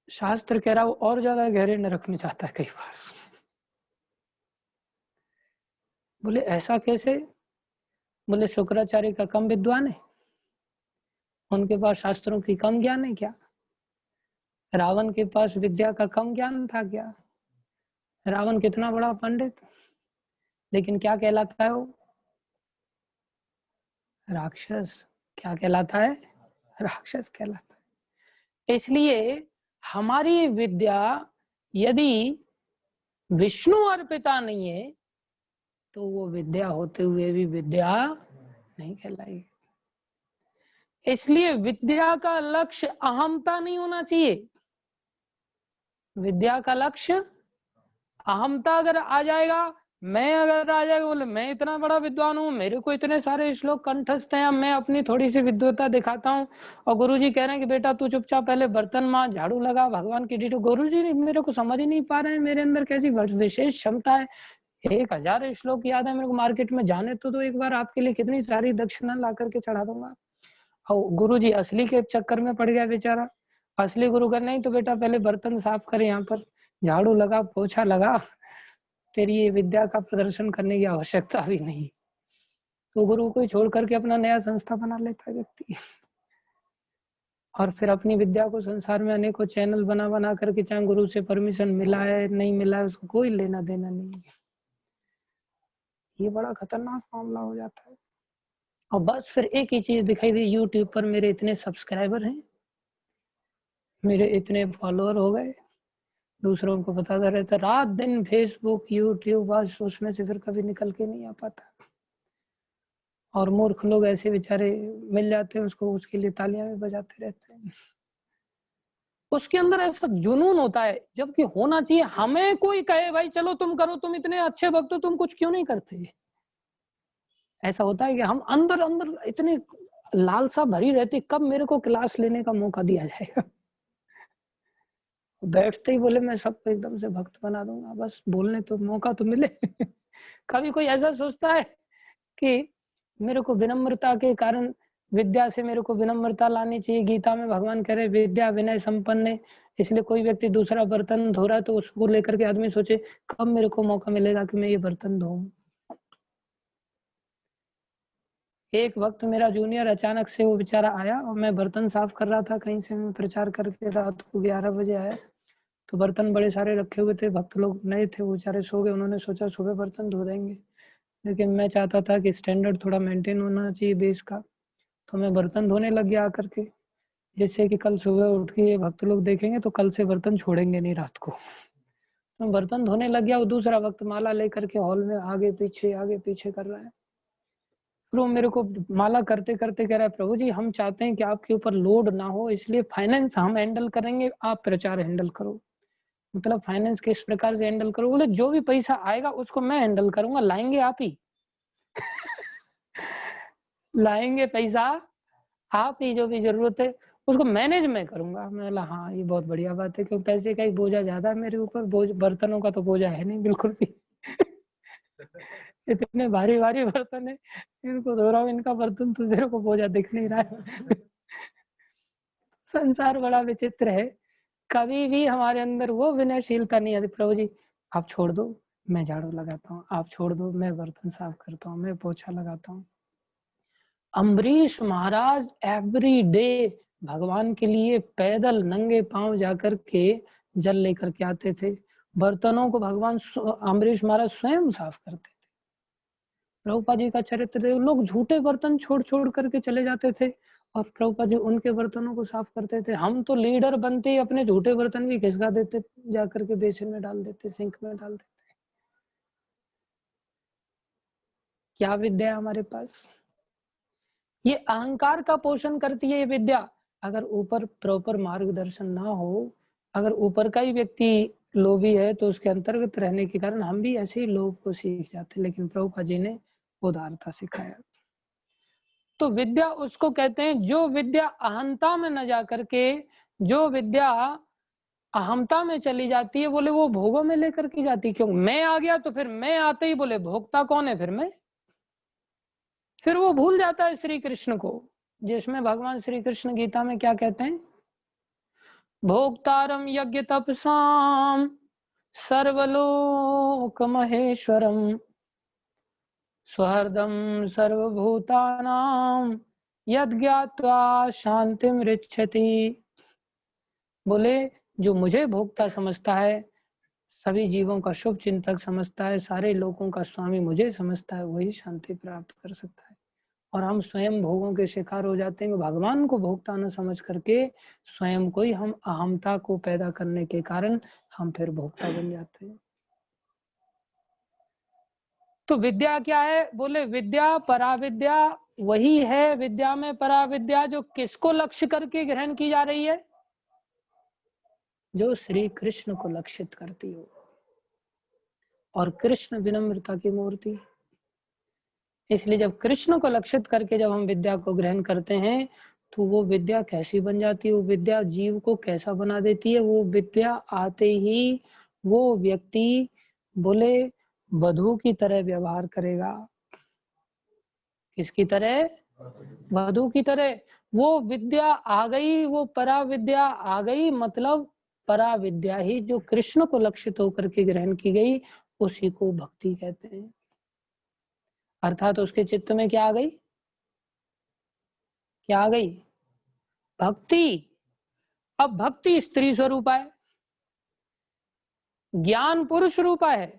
शास्त्र कह रहा है वो और ज्यादा गहरे नरक में जाता है कई बार। बोले ऐसा कैसे? बोले शुक्राचार्य का कम विद्वान है, उनके पास शास्त्रों की कम ज्ञान है क्या? रावण के पास विद्या का कम ज्ञान था क्या? रावण कितना बड़ा पंडित, लेकिन क्या कहलाता है वो? राक्षस। क्या कहलाता है? राक्षस कहलाता है। इसलिए हमारी विद्या यदि विष्णु अर्पिता नहीं है तो वो विद्या होते हुए भी विद्या नहीं कहलाएगी। इसलिए विद्या का लक्ष्य अहमता नहीं होना चाहिए। विद्या का लक्ष्य अहमता अगर आ जाएगा, मैं अगर आ जाएगा, बोले मैं इतना बड़ा विद्वान हूँ, मेरे को इतने सारे श्लोक कंठस्थ हैं, मैं अपनी थोड़ी सी विद्वता दिखाता हूँ, और गुरुजी कह रहे हैं कि बेटा तू चुपचाप पहले बर्तन मांज, झाड़ू लगा, भगवान की ड्यूटी। गुरुजी मेरे को समझ ही नहीं पा रहे हैं मेरे अंदर कैसी विशेष क्षमता है। 1000 श्लोक याद है मेरे को, मार्केट में जाने तो एक बार आपके लिए कितनी सारी दक्षिणा ला करके चढ़ा दूंगा। और गुरुजी असली के चक्कर में पड़ गया बेचारा। असली गुरु का नहीं तो बेटा पहले बर्तन साफ कर, यहाँ पर झाड़ू लगा, पोछा लगा, तेरी ये विद्या का प्रदर्शन करने की आवश्यकता भी नहीं। तो गुरु को छोड़ करके अपना नया संस्था बना लेता है व्यक्ति, और फिर अपनी विद्या को संसार में अनेकों चैनल बना करके, चाहे गुरु से परमिशन मिला है नहीं मिला है उसको कोई लेना देना नहीं। ये बड़ा खतरनाक मामला हो जाता है। और बस फिर एक ही चीज दिखाई दी, यूट्यूब पर मेरे इतने सब्सक्राइबर हैं, मेरे इतने फॉलोअर हो गए, दूसरों को बताता रहता, रात दिन फेसबुक यूट्यूब, बस उसमें से फिर कभी निकल के नहीं आ पाता। और मूर्ख लोग ऐसे बेचारे मिल जाते हैं उसको, उसके लिए तालियां भी बजाते रहते हैं। उसके अंदर ऐसा जुनून होता है, जबकि होना चाहिए हमें कोई कहे भाई चलो तुम करो, तुम इतने अच्छे भक्त हो, तुम कुछ क्यों नहीं करते। ऐसा होता है कि हम अंदर अंदर इतने लालसा भरी रहती, कब मेरे को क्लास लेने का मौका दिया जाएगा। बैठते ही बोले मैं सबको एकदम से भक्त बना दूंगा, बस बोलने तो मौका तो मिले। कभी कोई ऐसा सोचता है कि मेरे को विनम्रता के कारण, विद्या से मेरे को विनम्रता लानी चाहिए। गीता में भगवान कह रहे विद्या विनय संपन्न है। इसलिए कोई व्यक्ति दूसरा बर्तन धो रहा है तो उसको लेकर के आदमी सोचे कब मेरे को मौका मिलेगा कि मैं ये बर्तन धोऊं। एक वक्त मेरा जूनियर अचानक से वो बेचारा आया, और मैं बर्तन साफ कर रहा था, कहीं से मैं प्रचार करके रात को 11 बजे आया, तो बर्तन बड़े सारे रखे हुए थे, भक्त लोग नए थे, वो बेचारे सो गए, उन्होंने सोचा सुबह बर्तन धो देंगे। लेकिन मैं चाहता था कि स्टैंडर्ड थोड़ा मेंटेन होना चाहिए बेस का, तो मैं बर्तन धोने लग गया आकर के, जिससे कि कल सुबह उठ के ये भक्त लोग देखेंगे तो कल से बर्तन छोड़ेंगे नहीं रात को। मैं बर्तन धोने लग गया, वो दूसरा वक्त माला लेकर के हॉल में आगे पीछे कर रहा है। फिर वो मेरे को माला करते करते कह रहा है, प्रभु जी हम चाहते हैं कि आपके ऊपर लोड ना हो, इसलिए फाइनेंस हम हैंडल करेंगे, आप प्रचार हैंडल करो। मतलब फाइनेंस किस प्रकार से हैंडल करो? बोले जो भी पैसा आएगा उसको मैं हैंडल करूंगा, लाएंगे आप ही। लाएंगे पैसा आप ही, जो भी जरूरत है उसको मैनेज मैं करूंगा। मैं बोला हाँ ये बहुत बढ़िया बात है, क्योंकि पैसे का एक बोझा ज्यादा है मेरे ऊपर, बोझ बर्तनों का तो बोझा है नहीं बिल्कुल भी। इतने भारी भारी बर्तन है, इनको धो रहा हूँ, इनका बर्तन तो तेरे को बोझा दिख नहीं रहा है। संसार बड़ा विचित्र है, कभी भी हमारे अंदर वो विनयशीलता नहीं आती। प्रभु जी आप छोड़ दो, मैं झाड़ू लगाता हूँ, आप छोड़ दो, मैं बर्तन साफ करता हूँ, मैं पोछा लगाता हूँ। अम्बरीश महाराज एवरी डे भगवान के लिए पैदल नंगे पांव जाकर के जल लेकर के आते थे। बर्तनों को भगवान अम्बरीश महाराज स्वयं साफ करते थे। प्रभुपाद जी का चरित्र, लोग झूठे बर्तन छोड़ छोड़ करके चले जाते थे और प्रभुपाद जी उनके बर्तनों को साफ करते थे। हम तो लीडर बनते ही अपने झूठे बर्तन भी खिसका देते, जाकर के बेसिन में डाल देते, सिंक में डाल देते। क्या विद्या है हमारे पास? ये अहंकार का पोषण करती है ये विद्या। अगर ऊपर प्रॉपर मार्गदर्शन ना हो, अगर ऊपर का ही व्यक्ति लोभी है तो उसके अंतर्गत रहने के कारण हम भी ऐसे ही लोभ को सीख जाते, लेकिन प्रभुपाद जी ने उदारता सिखाया। तो विद्या उसको कहते हैं जो विद्या अहंता में न जा करके, जो विद्या अहमता में चली जाती है, बोले वो भोगों में लेकर की जाती। क्यों? मैं आ गया तो फिर मैं आते ही बोले भोगता कौन है? फिर मैं। फिर वो भूल जाता है श्री कृष्ण को, जिसमें भगवान श्री कृष्ण गीता में क्या कहते हैं? भोक्तारम यज्ञ तपसाम सर्वलोक महेश्वरम स्वहृदम सर्वभूतानाम यद ज्ञात्वा शांतिम ऋच्छति। बोले जो मुझे भोक्ता समझता है, सभी जीवों का शुभ चिंतक समझता है, सारे लोगों का स्वामी मुझे समझता है, वही शांति प्राप्त कर सकता है। और हम स्वयं भोगों के शिकार हो जाते हैं, भगवान को भोक्ता न समझ करके स्वयं को ही हम अहमता को पैदा करने के कारण हम फिर भोक्ता बन जाते हैं। तो विद्या क्या है? बोले विद्या पराविद्या वही है, विद्या में पराविद्या जो किसको लक्ष्य करके ग्रहण की जा रही है? जो श्री कृष्ण को लक्षित करती हो। और कृष्ण विनम्रता की मूर्ति, इसलिए जब कृष्ण को लक्षित करके जब हम विद्या को ग्रहण करते हैं तो वो विद्या कैसी बन जाती है, वो विद्या जीव को कैसा बना देती है। वो विद्या आते ही वो व्यक्ति बोले वधु की तरह व्यवहार करेगा। किसकी तरह? वधु की तरह। वो विद्या आ गई, वो परा विद्या आ गई, मतलब परा विद्या ही जो कृष्ण को लक्षित होकर के ग्रहण की गई, उसी को भक्ति कहते हैं। अर्थात उसके चित्त में क्या आ गई? क्या आ गई? भक्ति। अब भक्ति स्त्री स्वरूपा है, ज्ञान पुरुष रूपा है।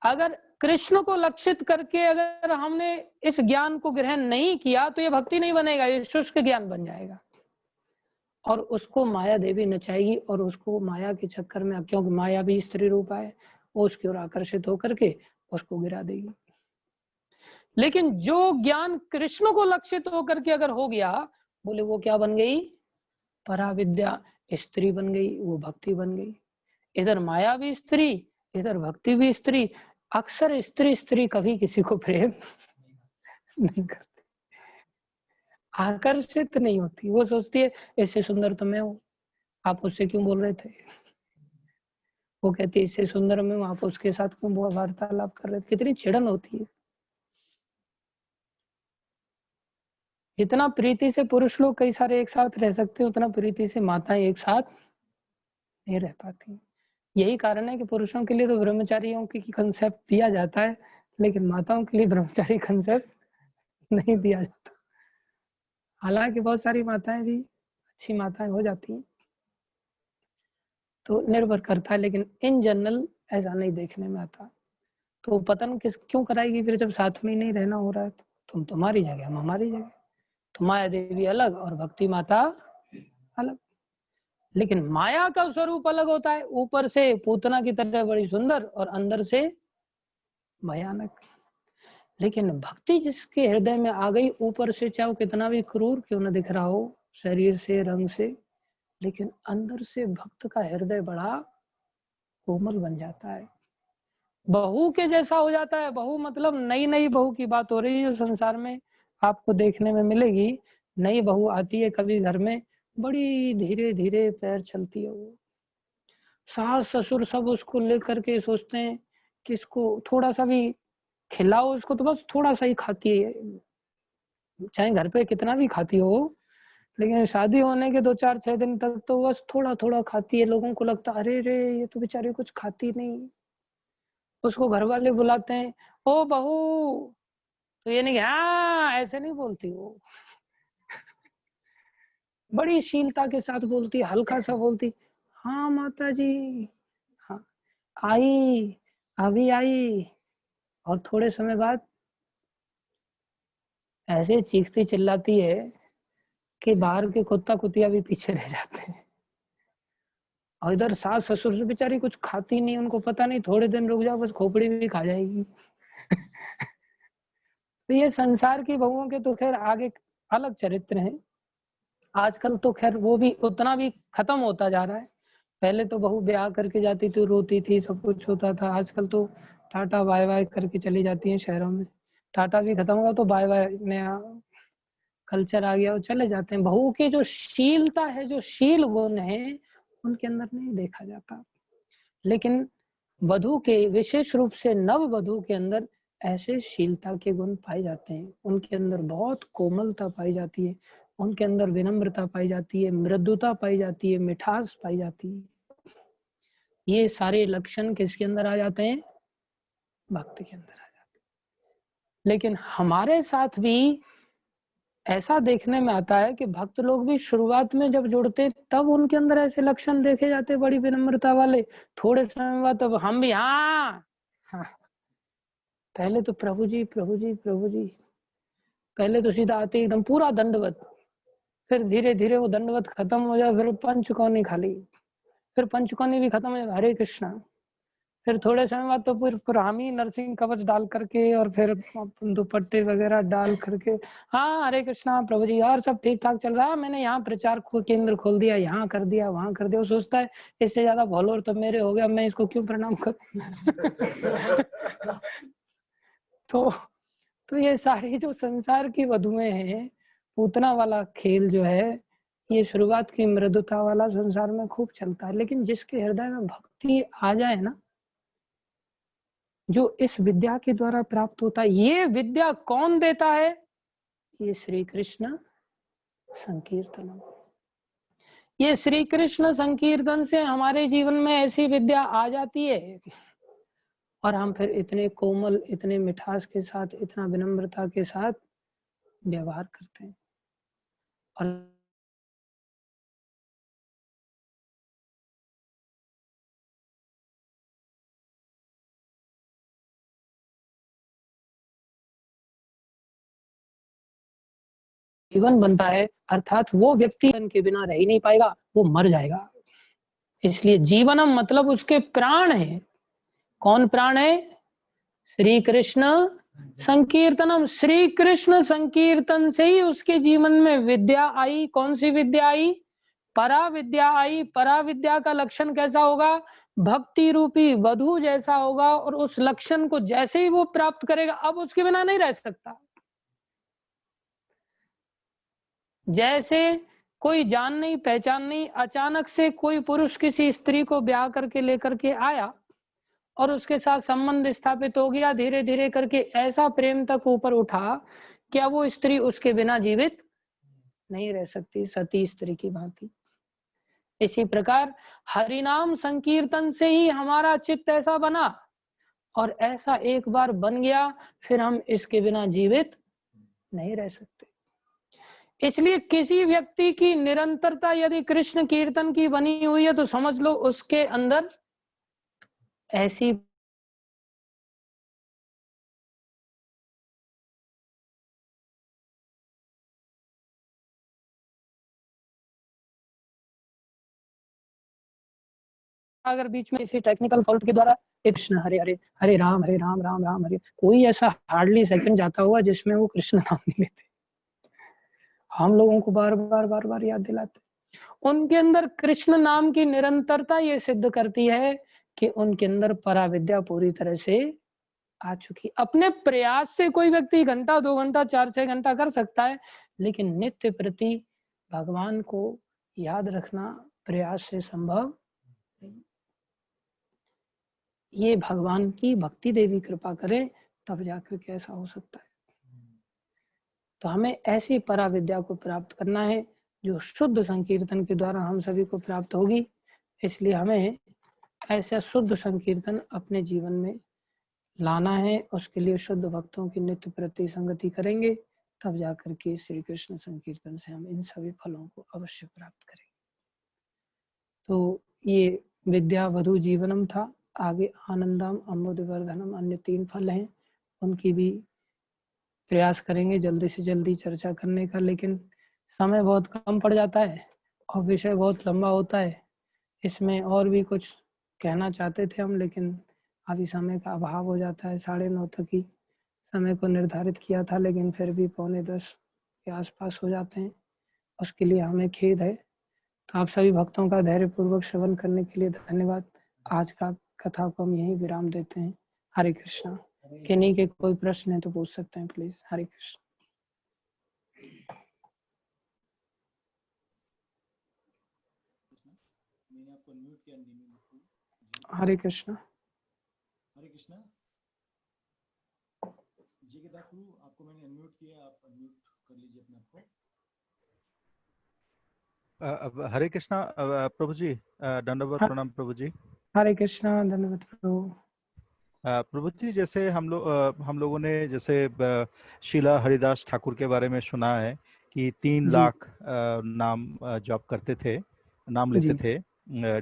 अगर कृष्ण को लक्षित करके अगर हमने इस ज्ञान को ग्रहण नहीं किया तो ये भक्ति नहीं बनेगा, ये शुष्क ज्ञान बन जाएगा। और उसको माया देवी नचाएगी और उसको माया के चक्कर में, क्योंकि माया भी स्त्री रूपा है, वो उसकी ओर आकर्षित होकर के उसको गिरा देगी। लेकिन जो ज्ञान कृष्ण को लक्षित होकर के अगर हो गया, बोले वो क्या बन गई? पराविद्या, स्त्री बन गई, वो भक्ति बन गई। इधर माया भी स्त्री, इधर भक्ति भी स्त्री। अक्सर स्त्री स्त्री कभी किसी को प्रेम नहीं करती, आकर्षित नहीं होती। वो सोचती है इससे सुंदर तो मैं हूँ, आप उससे क्यों बोल रहे थे? वो कहती है इससे सुंदर मैं हूँ, आप उसके साथ क्यों वार्तालाप कर रहे थे? कितनी चिड़न होती है। जितना प्रीति से पुरुष लोग कई सारे एक साथ रह सकते हैं, उतना प्रीति से माताएं एक साथ नहीं रह पाती। यही कारण है कि पुरुषों के लिए तो ब्रह्मचारियों की कंसेप्ट दिया जाता है, लेकिन माताओं के लिए ब्रह्मचारी कंसेप्ट नहीं दिया जाता। हालांकि बहुत सारी माताएं भी अच्छी माताएं हो जाती हैं, तो निर्भर करता है, लेकिन इन जनरल ऐसा नहीं देखने में आता। तो पतन क्यों कराएगी फिर, जब साथ में ही नहीं रहना हो रहा है। तो तुम तुम्हारी जगह, हम हमारी जगह, तो माया देवी अलग और भक्ति माता अलग। लेकिन माया का स्वरूप अलग होता है, ऊपर से पूतना की तरह बड़ी सुंदर और अंदर से भयानक। लेकिन भक्ति जिसके हृदय में आ गई, ऊपर से चाहे वो कितना भी क्रूर क्यों न दिख रहा हो, शरीर से, रंग से, लेकिन अंदर से भक्त का हृदय बड़ा कोमल बन जाता है, बहू के जैसा हो जाता है। बहू मतलब नई नई बहू की बात हो रही है जो संसार में आपको देखने में मिलेगी। नई बहू आती है कभी घर में, बड़ी धीरे धीरे पैर चलती है वो, सास ससुर सब उसको लेकर के सोचते हैं कि इसको थोड़ा सा भी खिलाओ, उसको तो बस थोड़ा सा ही खाती है, चाहे घर पे कितना भी खाती हो, लेकिन शादी होने के 2-4-6 दिन तक तो बस थोड़ा थोड़ा खाती है। लोगों को लगता अरे रे ये तो बेचारी कुछ खाती नहीं। उसको घर वाले बुलाते हैं, ओ बहू, तो ये नहीं, हाँ ऐसे नहीं बोलती वो, बड़ी शीलता के साथ बोलती, हल्का सा बोलती, हाँ माता जी, हाँ आई, अभी आई। और थोड़े समय बाद ऐसे चीखती चिल्लाती है कि बाहर के कुत्ता कुतिया भी पीछे रह जाते हैं। और इधर सास ससुर से बेचारी कुछ खाती नहीं, उनको पता नहीं थोड़े दिन रुक जाओ बस खोपड़ी भी खा जाएगी। तो ये संसार की बहुओं के तो खैर आगे अलग चरित्र हैं। आजकल तो खैर वो भी उतना भी खत्म होता जा रहा है। पहले तो बहू ब्याह करके जाती थी, रोती थी, सब कुछ होता था। आजकल तो टाटा बाय बाय करके चली जाती हैं शहरों में। टाटा भी खत्म होगा तो बाय बाय नया कल्चर आ गया और चले जाते हैं। बहू की जो शीलता है, जो शील गुण है, उनके अंदर नहीं देखा जाता। लेकिन वधू के, विशेष रूप से नव वधू के अंदर ऐसे शीलता के गुण पाए जाते हैं। उनके अंदर बहुत कोमलता पाई जाती है, उनके अंदर विनम्रता पाई जाती है, मृदुता पाई जाती है, मिठास पाई जाती है। ये सारे लक्षण किसके अंदर आ जाते हैं? भक्ति के अंदर आ जाते हैं। लेकिन हमारे साथ भी ऐसा देखने में आता है कि भक्त लोग भी शुरुआत में जब जुड़ते तब उनके अंदर ऐसे लक्षण देखे जाते बड़ी विनम्रता वाले। थोड़े समय बाद तब हम भी हाँ, हाँ। पहले तो प्रभु जी प्रभु जी प्रभु जी, पहले तो सीधा आते एकदम पूरा दंडवत, फिर धीरे धीरे वो दंडवत खत्म हो जाए, फिर पंचकोनी खाली, फिर पंचकोनी भी खत्म हो जाए, हरे कृष्णा। फिर थोड़े समय बाद तो फिर हम ही नरसिंह कवच डाल करके और फिर दुपट्टे वगैरह डाल करके, हाँ हरे कृष्णा प्रभु जी, और सब ठीक ठाक चल रहा है, मैंने यहाँ प्रचार केंद्र खोल दिया, यहाँ कर दिया, वहां कर दिया। वो सोचता है इससे ज्यादा फॉलोअर तो मेरे हो गया, मैं इसको क्यों प्रणाम करूं। तो ये सारी जो संसार की वधुएं हैं, पूतना वाला खेल जो है, ये शुरुआत की मृदुता वाला संसार में खूब चलता है। लेकिन जिसके हृदय में भक्ति आ जाए ना, जो इस विद्या के द्वारा प्राप्त होता है, ये विद्या कौन देता है? ये श्री कृष्ण संकीर्तन। ये श्री कृष्ण संकीर्तन से हमारे जीवन में ऐसी विद्या आ जाती है और हम फिर इतने कोमल, इतने मिठास के साथ, इतना विनम्रता के साथ व्यवहार करते हैं। और जीवन बनता है, अर्थात वो व्यक्ति के बिना रह ही नहीं पाएगा, वो मर जाएगा। इसलिए जीवनम मतलब उसके प्राण है। कौन प्राण है? श्री कृष्ण संकीर्तनम। श्री कृष्ण संकीर्तन से ही उसके जीवन में विद्या आई। कौन सी विद्या आई? परा विद्या आई। परा विद्या का लक्षण कैसा होगा? भक्ति रूपी वधु जैसा होगा। और उस लक्षण को जैसे ही वो प्राप्त करेगा, अब उसके बिना नहीं रह सकता। जैसे कोई जान नहीं पहचान नहीं, अचानक से कोई पुरुष किसी स्त्री को ब्याह करके लेकर के आया और उसके साथ संबंध स्थापित हो गया, धीरे धीरे करके ऐसा प्रेम तक ऊपर उठा कि अब वो स्त्री उसके बिना जीवित नहीं रह सकती, सती स्त्री की भांति। इसी प्रकार हरिनाम संकीर्तन से ही हमारा चित्त ऐसा बना, और ऐसा एक बार बन गया फिर हम इसके बिना जीवित नहीं रह सकते। इसलिए किसी व्यक्ति की निरंतरता यदि कृष्ण कीर्तन की बनी हुई है तो समझ लो उसके अंदर ऐसी अगर बीच में किसी टेक्निकल फॉल्ट के द्वारा कृष्ण हरे हरे हरे राम राम राम हरे, कोई ऐसा हार्डली सेकंड जाता हुआ जिसमें वो कृष्ण नाम नहीं लेते, हम लोगों को बार बार याद दिलाते। उनके अंदर कृष्ण नाम की निरंतरता ये सिद्ध करती है कि उनके अंदर पराविद्या पूरी तरह से आ चुकी। अपने प्रयास से कोई व्यक्ति घंटा 2 घंटा 4-6 घंटा कर सकता है, लेकिन नित्य प्रति भगवान को याद रखना प्रयास से संभव नहीं। ये भगवान की भक्ति देवी कृपा करे तब जाकर के ऐसा हो सकता है। तो हमें ऐसी पराविद्या को प्राप्त करना है जो शुद्ध संकीर्तन के द्वारा हम सभी को प्राप्त होगी। इसलिए हमें ऐसा शुद्ध संकीर्तन अपने जीवन में लाना है। उसके लिए शुद्ध भक्तों की नित्य प्रति संगति करेंगे, तब जाकर के श्री कृष्ण संकीर्तन से हम इन सभी फलों को अवश्य प्राप्त करेंगे। तो ये विद्या वधु जीवनम था। आगे आनंदम अम्बुदवर्धनम अन्य 3 फल हैं, उनकी भी प्रयास करेंगे जल्दी से जल्दी चर्चा करने का, लेकिन समय बहुत कम पड़ जाता है और विषय बहुत लंबा होता है। इसमें और भी कुछ कहना चाहते थे हम, लेकिन अभी समय का अभाव हो जाता है। 9:30 तक ही समय को निर्धारित किया था, लेकिन फिर भी 9:45 के आसपास हो जाते हैं, उसके लिए हमें खेद है। तो आप सभी भक्तों का धैर्यपूर्वक श्रवण करने के लिए धन्यवाद। आज का कथा को हम यहीं विराम देते हैं। हरे कृष्णा। किन्हीं के कोई प्रश्न है तो पूछ सकते हैं प्लीज। हरे कृष्ण। हरे कृष्णा। हरे कृष्णा जी के दास प्रभु, आपको मैंने अनम्यूट किया, आप अनम्यूट कर लीजिए अपने आप को। हरे कृष्णा प्रभु जी, दंडवत प्रणाम प्रभु जी। हरे कृष्णा धन्यवाद प्रभु। प्रभु जी, जैसे हम लोगों ने जैसे शीला हरिदास ठाकुर के बारे में सुना है कि 3 लाख नाम जॉब करते थे, नाम लेते थे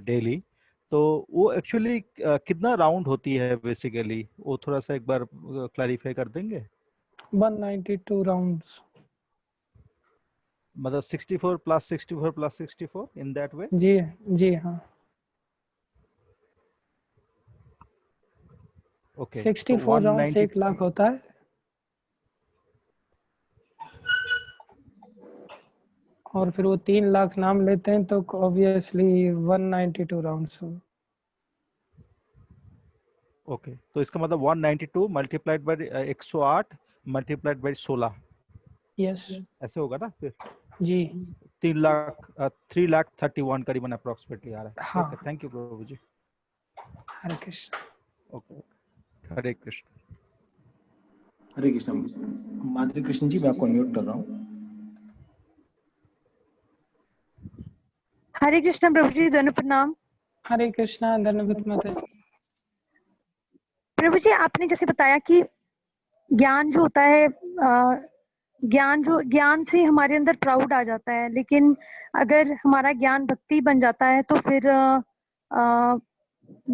डेली, तो वो एक्चुअली कितना राउंड होती है बेसिकली, वो थोड़ा सा एक बार क्लैरिफाई कर देंगे। 192 राउंड्स, मतलब 64 plus 64 plus 64 in that way. जी हाँ। ओके, 64 राउंड से 1 लाख होता है। और फिर वो 3 लाख नाम लेते हैं तो ऑब्वियसली 192 राउंड्स। ओके, तो इसका मतलब 192 multiplied by 108 multiplied by 16। Yes, ऐसे होगा ना फिर जी। 3,31 करीबन अप्रोक्सीमेटली आ रहा है। हाँ। Okay, thank you Prabhu ji. Hare Krishna. Okay, Hare Krishna. Hare Krishna. Madhuri Krishna ji, मैं आपको म्यूट कर रहा हूँ। हरे कृष्ण प्रभु जी, धन्य प्रणाम। हरे कृष्णा धन्यवाद माता जी। प्रभु जी, आपने जैसे बताया कि ज्ञान जो होता है, ज्ञान से हमारे अंदर प्राउड आ जाता है, लेकिन अगर हमारा ज्ञान भक्ति बन जाता है तो फिर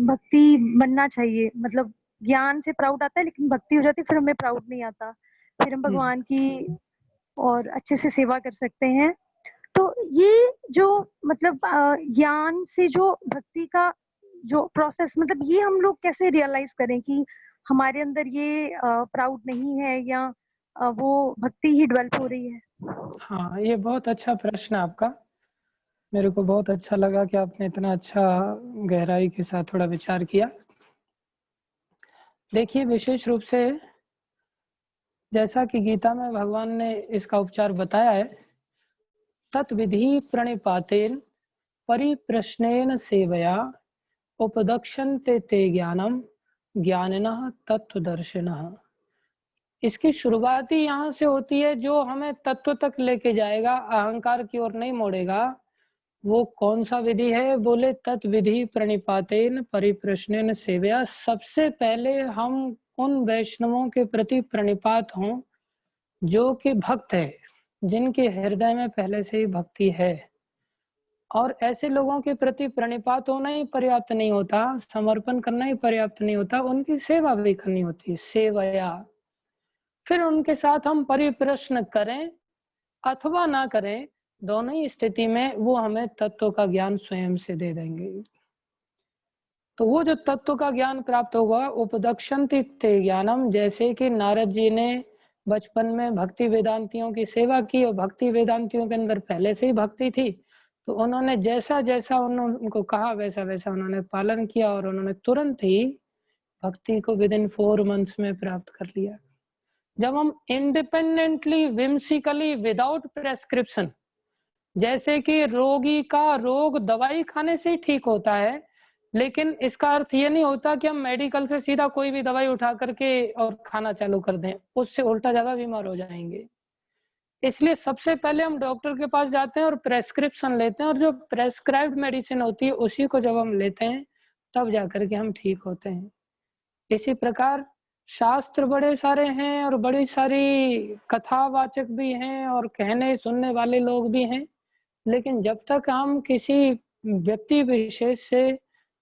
भक्ति बनना चाहिए। मतलब ज्ञान से प्राउड आता है लेकिन भक्ति हो जाती है, फिर हमें प्राउड नहीं आता, फिर हम भगवान की और अच्छे से सेवा कर सकते हैं। तो ये जो मतलब ज्ञान से जो भक्ति का जो प्रोसेस, मतलब ये हम लोग कैसे रियलाइज करें कि हमारे अंदर ये प्राउड नहीं है या वो भक्ति ही डेवलप हो रही है? हाँ, ये बहुत अच्छा प्रश्न है आपका। मेरे को बहुत अच्छा लगा कि आपने इतना अच्छा गहराई के साथ थोड़ा विचार किया। देखिए, विशेष रूप से जैसा कि गीता में भगवान ने इसका उपचार बताया है, तत्विधि प्रणिपातेन परिप्रश्नेन सेवया उपदक्षन्ते ते ज्ञानम ज्ञानिनः तत्वदर्शिनः। इसकी शुरुआत ही यहाँ से होती है, जो हमें तत्व तक लेके जाएगा, अहंकार की ओर नहीं मोड़ेगा। वो कौन सा विधि है? बोले तत्विधि प्रणिपातेन परिप्रश्नेन सेवया। सबसे पहले हम उन वैष्णवों के प्रति प्रणिपात हों जो कि भक्त है, जिनके हृदय में पहले से ही भक्ति है। और ऐसे लोगों के प्रति प्रणिपात होना ही पर्याप्त नहीं होता, समर्पण करना ही पर्याप्त नहीं होता, उनकी सेवा भी करनी होती है, सेवया। फिर उनके साथ हम परिप्रश्न करें अथवा ना करें, दोनों ही स्थिति में वो हमें तत्व का ज्ञान स्वयं से दे देंगे। तो वो जो तत्व का ज्ञान प्राप्त होगा, उपदक्षन्ति ते ज्ञानम, जैसे कि नारद जी ने बचपन में भक्ति वेदांतियों की सेवा की और भक्ति वेदांतियों के अंदर पहले से ही भक्ति थी, तो उन्होंने जैसा जैसा उनको कहा वैसा वैसा उन्होंने पालन किया और उन्होंने तुरंत ही भक्ति को विद इन 4 मंथ्स में प्राप्त कर लिया। जब हम इंडिपेंडेंटली, विम्सिकली, विदाउट प्रेस्क्रिप्शन, जैसे कि रोगी का रोग दवाई खाने से ही ठीक होता है, लेकिन इसका अर्थ ये नहीं होता कि हम मेडिकल से सीधा कोई भी दवाई उठा करके और खाना चालू कर दें, उससे उल्टा ज्यादा बीमार हो जाएंगे। इसलिए सबसे पहले हम डॉक्टर के पास जाते हैं और प्रेस्क्रिप्शन लेते हैं, और जो प्रेस्क्राइब्ड मेडिसिन होती है उसी को जब हम लेते हैं तब जाकर के हम ठीक होते हैं। इसी प्रकार शास्त्र बड़े सारे हैं और बड़ी सारी कथावाचक भी हैं और कहने सुनने वाले लोग भी हैं, लेकिन जब तक हम किसी व्यक्ति विशेष से,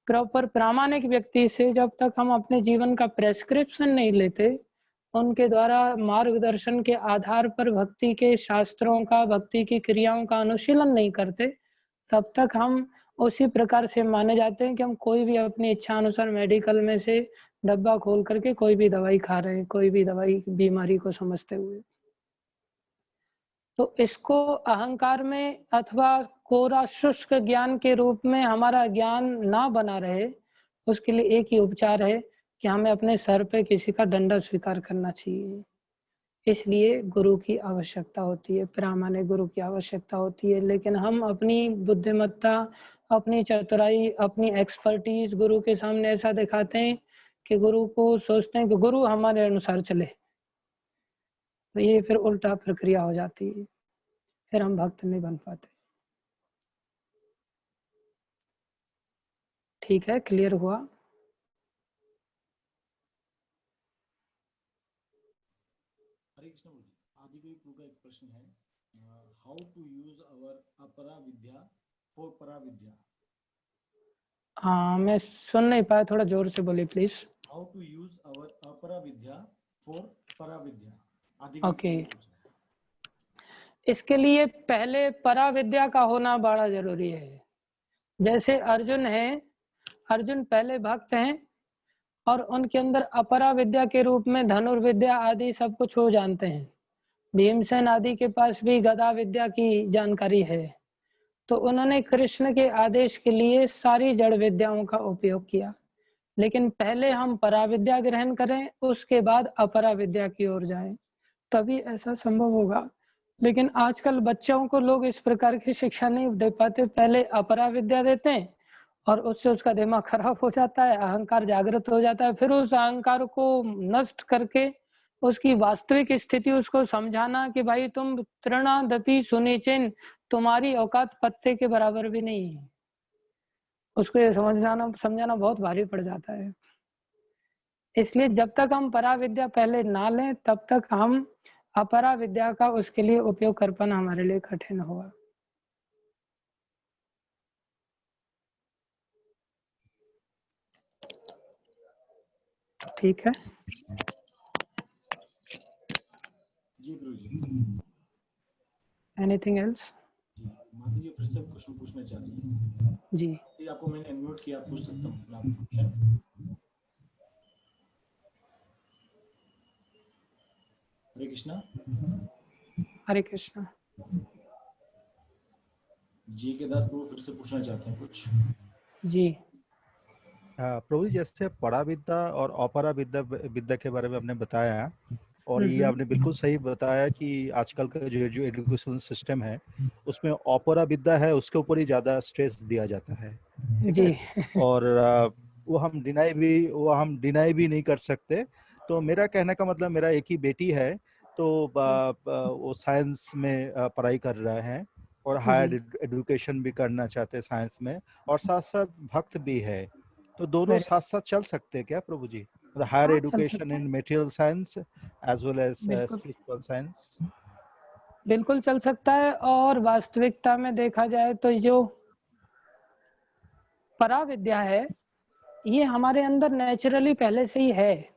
प्रॉपर प्रामाणिक व्यक्ति से जब तक हम अपने जीवन का प्रेस्क्रिप्शन नहीं लेते, उनके द्वारा मार्गदर्शन के आधार पर भक्ति के शास्त्रों का, भक्ति की क्रियाओं का अनुशीलन नहीं करते, तब तक हम उसी प्रकार से माने जाते हैं कि हम कोई भी अपनी इच्छा अनुसार मेडिकल में से डब्बा खोल करके कोई भी दवाई खा रहे हैं, कोई भी दवाई बीमारी को समझते हुए। तो इसको अहंकार में अथवा कोरा शुष्क ज्ञान के रूप में हमारा ज्ञान ना बना रहे, उसके लिए एक ही उपचार है कि हमें अपने सर पे किसी का दंड स्वीकार करना चाहिए। इसलिए गुरु की आवश्यकता होती है, प्रामाणिक गुरु की आवश्यकता होती है। लेकिन हम अपनी बुद्धिमत्ता, अपनी चतुराई, अपनी एक्सपर्टीज गुरु के सामने ऐसा दिखाते हैं कि गुरु को सोचते हैं कि गुरु हमारे अनुसार चले, तो ये फिर उल्टा प्रक्रिया हो जाती है, फिर हम भक्त नहीं बन पाते। ठीक है, क्लियर हुआ? हरे कृष्ण जी, आदि कोई का एक प्रश्न है, how to use our Apara Vidya for परा विद्या। हाँ, मैं सुन नहीं पाया, थोड़ा जोर से बोलिए please. How to use our Apara Vidya for परा विद्या। ओके, इसके लिए पहले परा विद्या का होना बड़ा जरूरी है। जैसे अर्जुन है, अर्जुन पहले भक्त हैं और उनके अंदर अपरा विद्या के रूप में धनुर्विद्या आदि सब कुछ वो जानते हैं। भीमसेन आदि के पास भी गदा विद्या की जानकारी है, तो उन्होंने कृष्ण के आदेश के लिए सारी जड़ विद्याओं का उपयोग किया। लेकिन पहले हम परा विद्या ग्रहण करें, उसके बाद अपरा विद्या की ओर जाएं, तभी ऐसा संभव होगा। लेकिन आजकल बच्चों को लोग इस प्रकार की शिक्षा नहीं दे पाते, पहले अपरा विद्या देते हैं और उससे उसका दिमाग खराब हो जाता है, अहंकार जागृत हो जाता है। फिर उस अहंकार को नष्ट करके उसकी वास्तविक स्थिति उसको समझाना कि भाई तुम तृणादपि सुनिचिन, तुम्हारी औकात पत्ते के बराबर भी नहीं है, उसको ये समझाना बहुत भारी पड़ जाता है। इसलिए जब तक हम परा विद्या पहले ना लें, तब तक हम अपरा विद्या का उसके लिए उपयोग कर पाना हमारे लिए कठिन होगा। ठीक है जी गुरु जी। Anything else? माधु जी फिर से क्वेश्चन पूछना चाह रही है जी। आपको मैंने अनम्यूट किया, पूछ सकता हूँ अपना क्वेश्चन। हरे कृष्णा। हरे कृष्णा जी के दास प्रभु फिर से पूछना चाहते हैं कुछ। जी प्रभु जी, जैसे परा विद्या और अपरा विद्या के बारे में आपने बताया, और ये आपने बिल्कुल सही बताया कि आजकल का जो एजुकेशन सिस्टम है उसमें अपरा विद्या है, उसके ऊपर ही ज्यादा स्ट्रेस दिया जाता है, ठीक है? और वो हम डिनाई भी नहीं कर सकते। तो मेरा कहने का मतलब, मेरा एक ही बेटी है, तो वो साइंस में पढ़ाई कर रहे हैं और हायर एजुकेशन भी करना चाहते हैं साइंस में, और साथ साथ भक्त भी है, तो दोनों साथ साथ चल सकते हैं क्या Prabhu ji? Higher education in material science as well as spiritual science. बिल्कुल चल सकता है। और वास्तविकता में देखा जाए तो जो परा विद्या है ये हमारे अंदर नेचुरली पहले से ही है।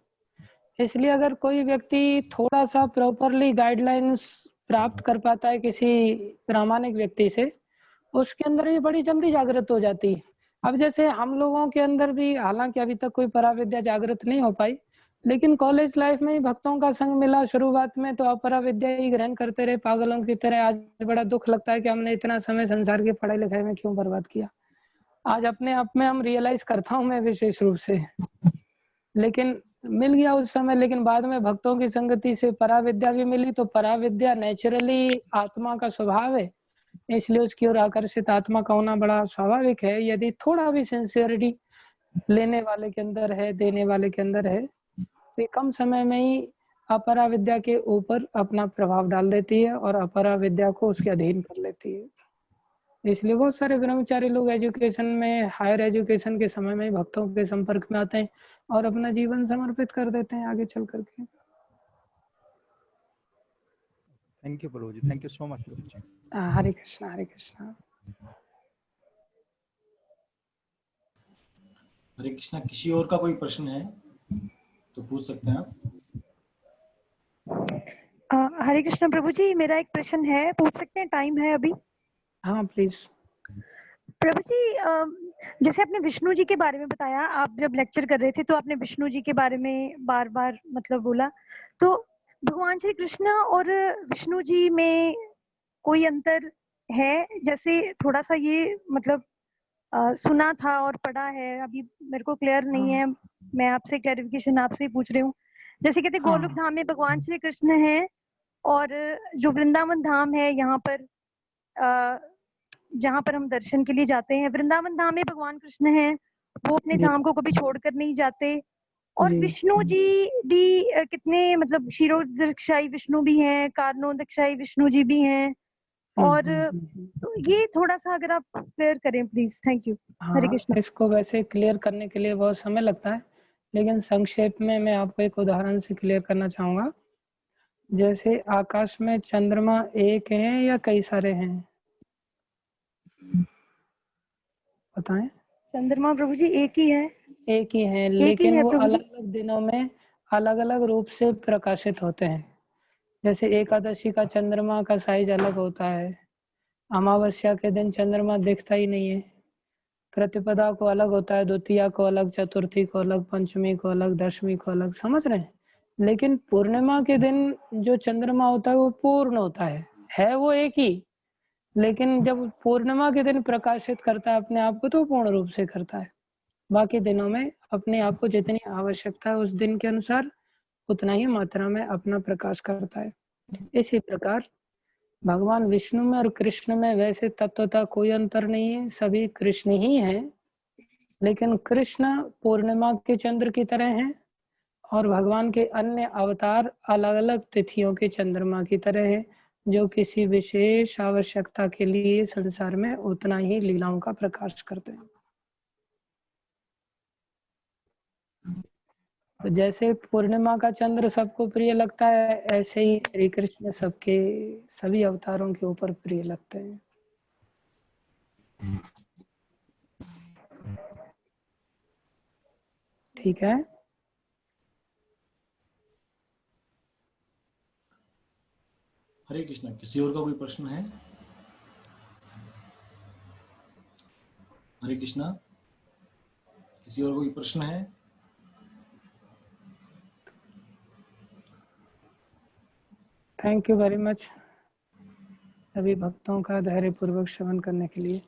इसलिए अगर कोई व्यक्ति थोड़ा सा प्रॉपरली गाइडलाइंस प्राप्त कर पाता है किसी प्रामाणिक व्यक्ति से, उसके अंदर ये बड़ी जल्दी जागृत हो जाती है। अब जैसे हम लोगों के अंदर भी हालांकि अभी तक कोई पराविद्या जागृत नहीं हो पाई, लेकिन कॉलेज लाइफ में ही भक्तों का संग मिला शुरुआत में, तो अपरा विद्या ही ग्रहण करते रहे पागलों की तरह। आज बड़ा दुख लगता है कि हमने इतना समय संसार की पढ़ाई लिखाई में क्यों बर्बाद किया। आज अपने आप में हम रियलाइज करता हूँ मैं विशेष रूप से, लेकिन मिल गया उस समय। लेकिन बाद में भक्तों की संगति से पराविद्या भी मिली, तो पराविद्या नेचुरली आत्मा का स्वभाव है, इसलिए उसकी ओर आकर्षित आत्मा का होना बड़ा स्वाभाविक है। यदि थोड़ा भी सिंसियरिटी लेने वाले के अंदर है, देने वाले के अंदर है, तो कम समय में ही अपरा विद्या के ऊपर अपना प्रभाव डाल देती है और अपरा विद्या को उसके अधीन कर लेती है। इसलिए बहुत सारे ब्रह्मचारी लोग एजुकेशन में, हायर एजुकेशन के समय में भक्तों के संपर्क में आते हैं और अपना जीवन समर्पित कर देते हैं आगे चल करके। Thank you Prabhu ji, thank you so much Prabhu ji. Hare Krishna Hare Krishna. Hare Krishna. किसी और का कोई प्रश्न है तो पूछ सकते हैं आप। हरे कृष्ण प्रभु जी, मेरा एक प्रश्न है, पूछ सकते हैं? टाइम है अभी? हाँ प्लीज। प्रभु जी, जैसे आपने विष्णु जी के बारे में बताया, आप जब लेक्चर कर रहे थे तो आपने विष्णु जी के बारे में बार बार मतलब बोला, तो भगवान श्री कृष्ण और विष्णु जी में कोई अंतर है? जैसे थोड़ा सा ये मतलब सुना था और पढ़ा है, अभी मेरे को क्लियर नहीं है, मैं आपसे क्लैरिफिकेशन आपसे ही पूछ रही हूँ। जैसे कहते गोलोक धाम में भगवान श्री कृष्ण है और जो वृंदावन धाम है यहाँ पर जहाँ पर हम दर्शन के लिए जाते हैं, वृंदावन धाम में भगवान कृष्ण हैं, वो अपने धाम को कभी छोड़कर नहीं जाते। और विष्णु जी भी कितने मतलब क्षीरोदक्षाई विष्णु भी हैं, कारणोदक्षाई विष्णु जी भी हैं, और तो ये थोड़ा सा अगर आप क्लियर करें please. Thank you. Hare Krishna. इसको वैसे क्लियर करने के लिए बहुत समय लगता है, लेकिन संक्षेप में मैं आपको एक उदाहरण से क्लियर करना चाहूंगा। जैसे आकाश में चंद्रमा एक है या कई सारे हैं, बताएं? चंद्रमा प्रभु जी एक ही है। एक ही है, एक ही लेकिन है वो प्रभु जी। अलग अलग दिनों में अलग अलग रूप से प्रकाशित होते हैं। जैसे एकादशी का चंद्रमा का साइज अलग होता है, अमावस्या के दिन चंद्रमा दिखता ही नहीं है, प्रतिपदा को अलग होता है, द्वितीया को अलग, चतुर्थी को अलग, पंचमी को अलग, दशमी को अलग, समझ रहे हैं? लेकिन पूर्णिमा के दिन जो चंद्रमा होता है वो पूर्ण होता है वो एक ही, लेकिन जब पूर्णिमा के दिन प्रकाशित करता है अपने आप को तो पूर्ण रूप से करता है। बाकी दिनों में अपने आप को जितनी आवश्यकता है उस दिन के अनुसार उतना ही मात्रा में अपना प्रकाश करता है। इसी प्रकार भगवान विष्णु में और कृष्ण में वैसे तत्वतः कोई अंतर नहीं है, सभी कृष्ण ही हैं, लेकिन कृष्ण पूर्णिमा के चंद्र की तरह हैं और भगवान के अन्य अवतार अलग अलग तिथियों के चंद्रमा की तरह है, जो किसी विशेष आवश्यकता के लिए संसार में उतना ही लीलाओं का प्रकाश करते हैं। तो जैसे पूर्णिमा का चंद्र सबको प्रिय लगता है, ऐसे ही श्री कृष्ण सबके सभी अवतारों के ऊपर प्रिय लगते हैं। ठीक है। हरे कृष्णा। किसी और का कोई प्रश्न है? हरे कृष्णा। किसी और कोई प्रश्न है? थैंक यू वेरी मच सभी भक्तों का धैर्य पूर्वक श्रवण करने के लिए।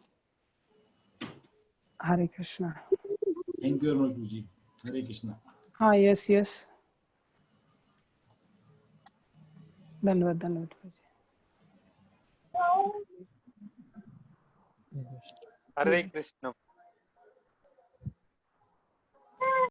Hare Krishna. Thank you very much ji. Hare Krishna. हाँ यस यस, धन्यवाद धन्यवाद। हरे कृष्ण।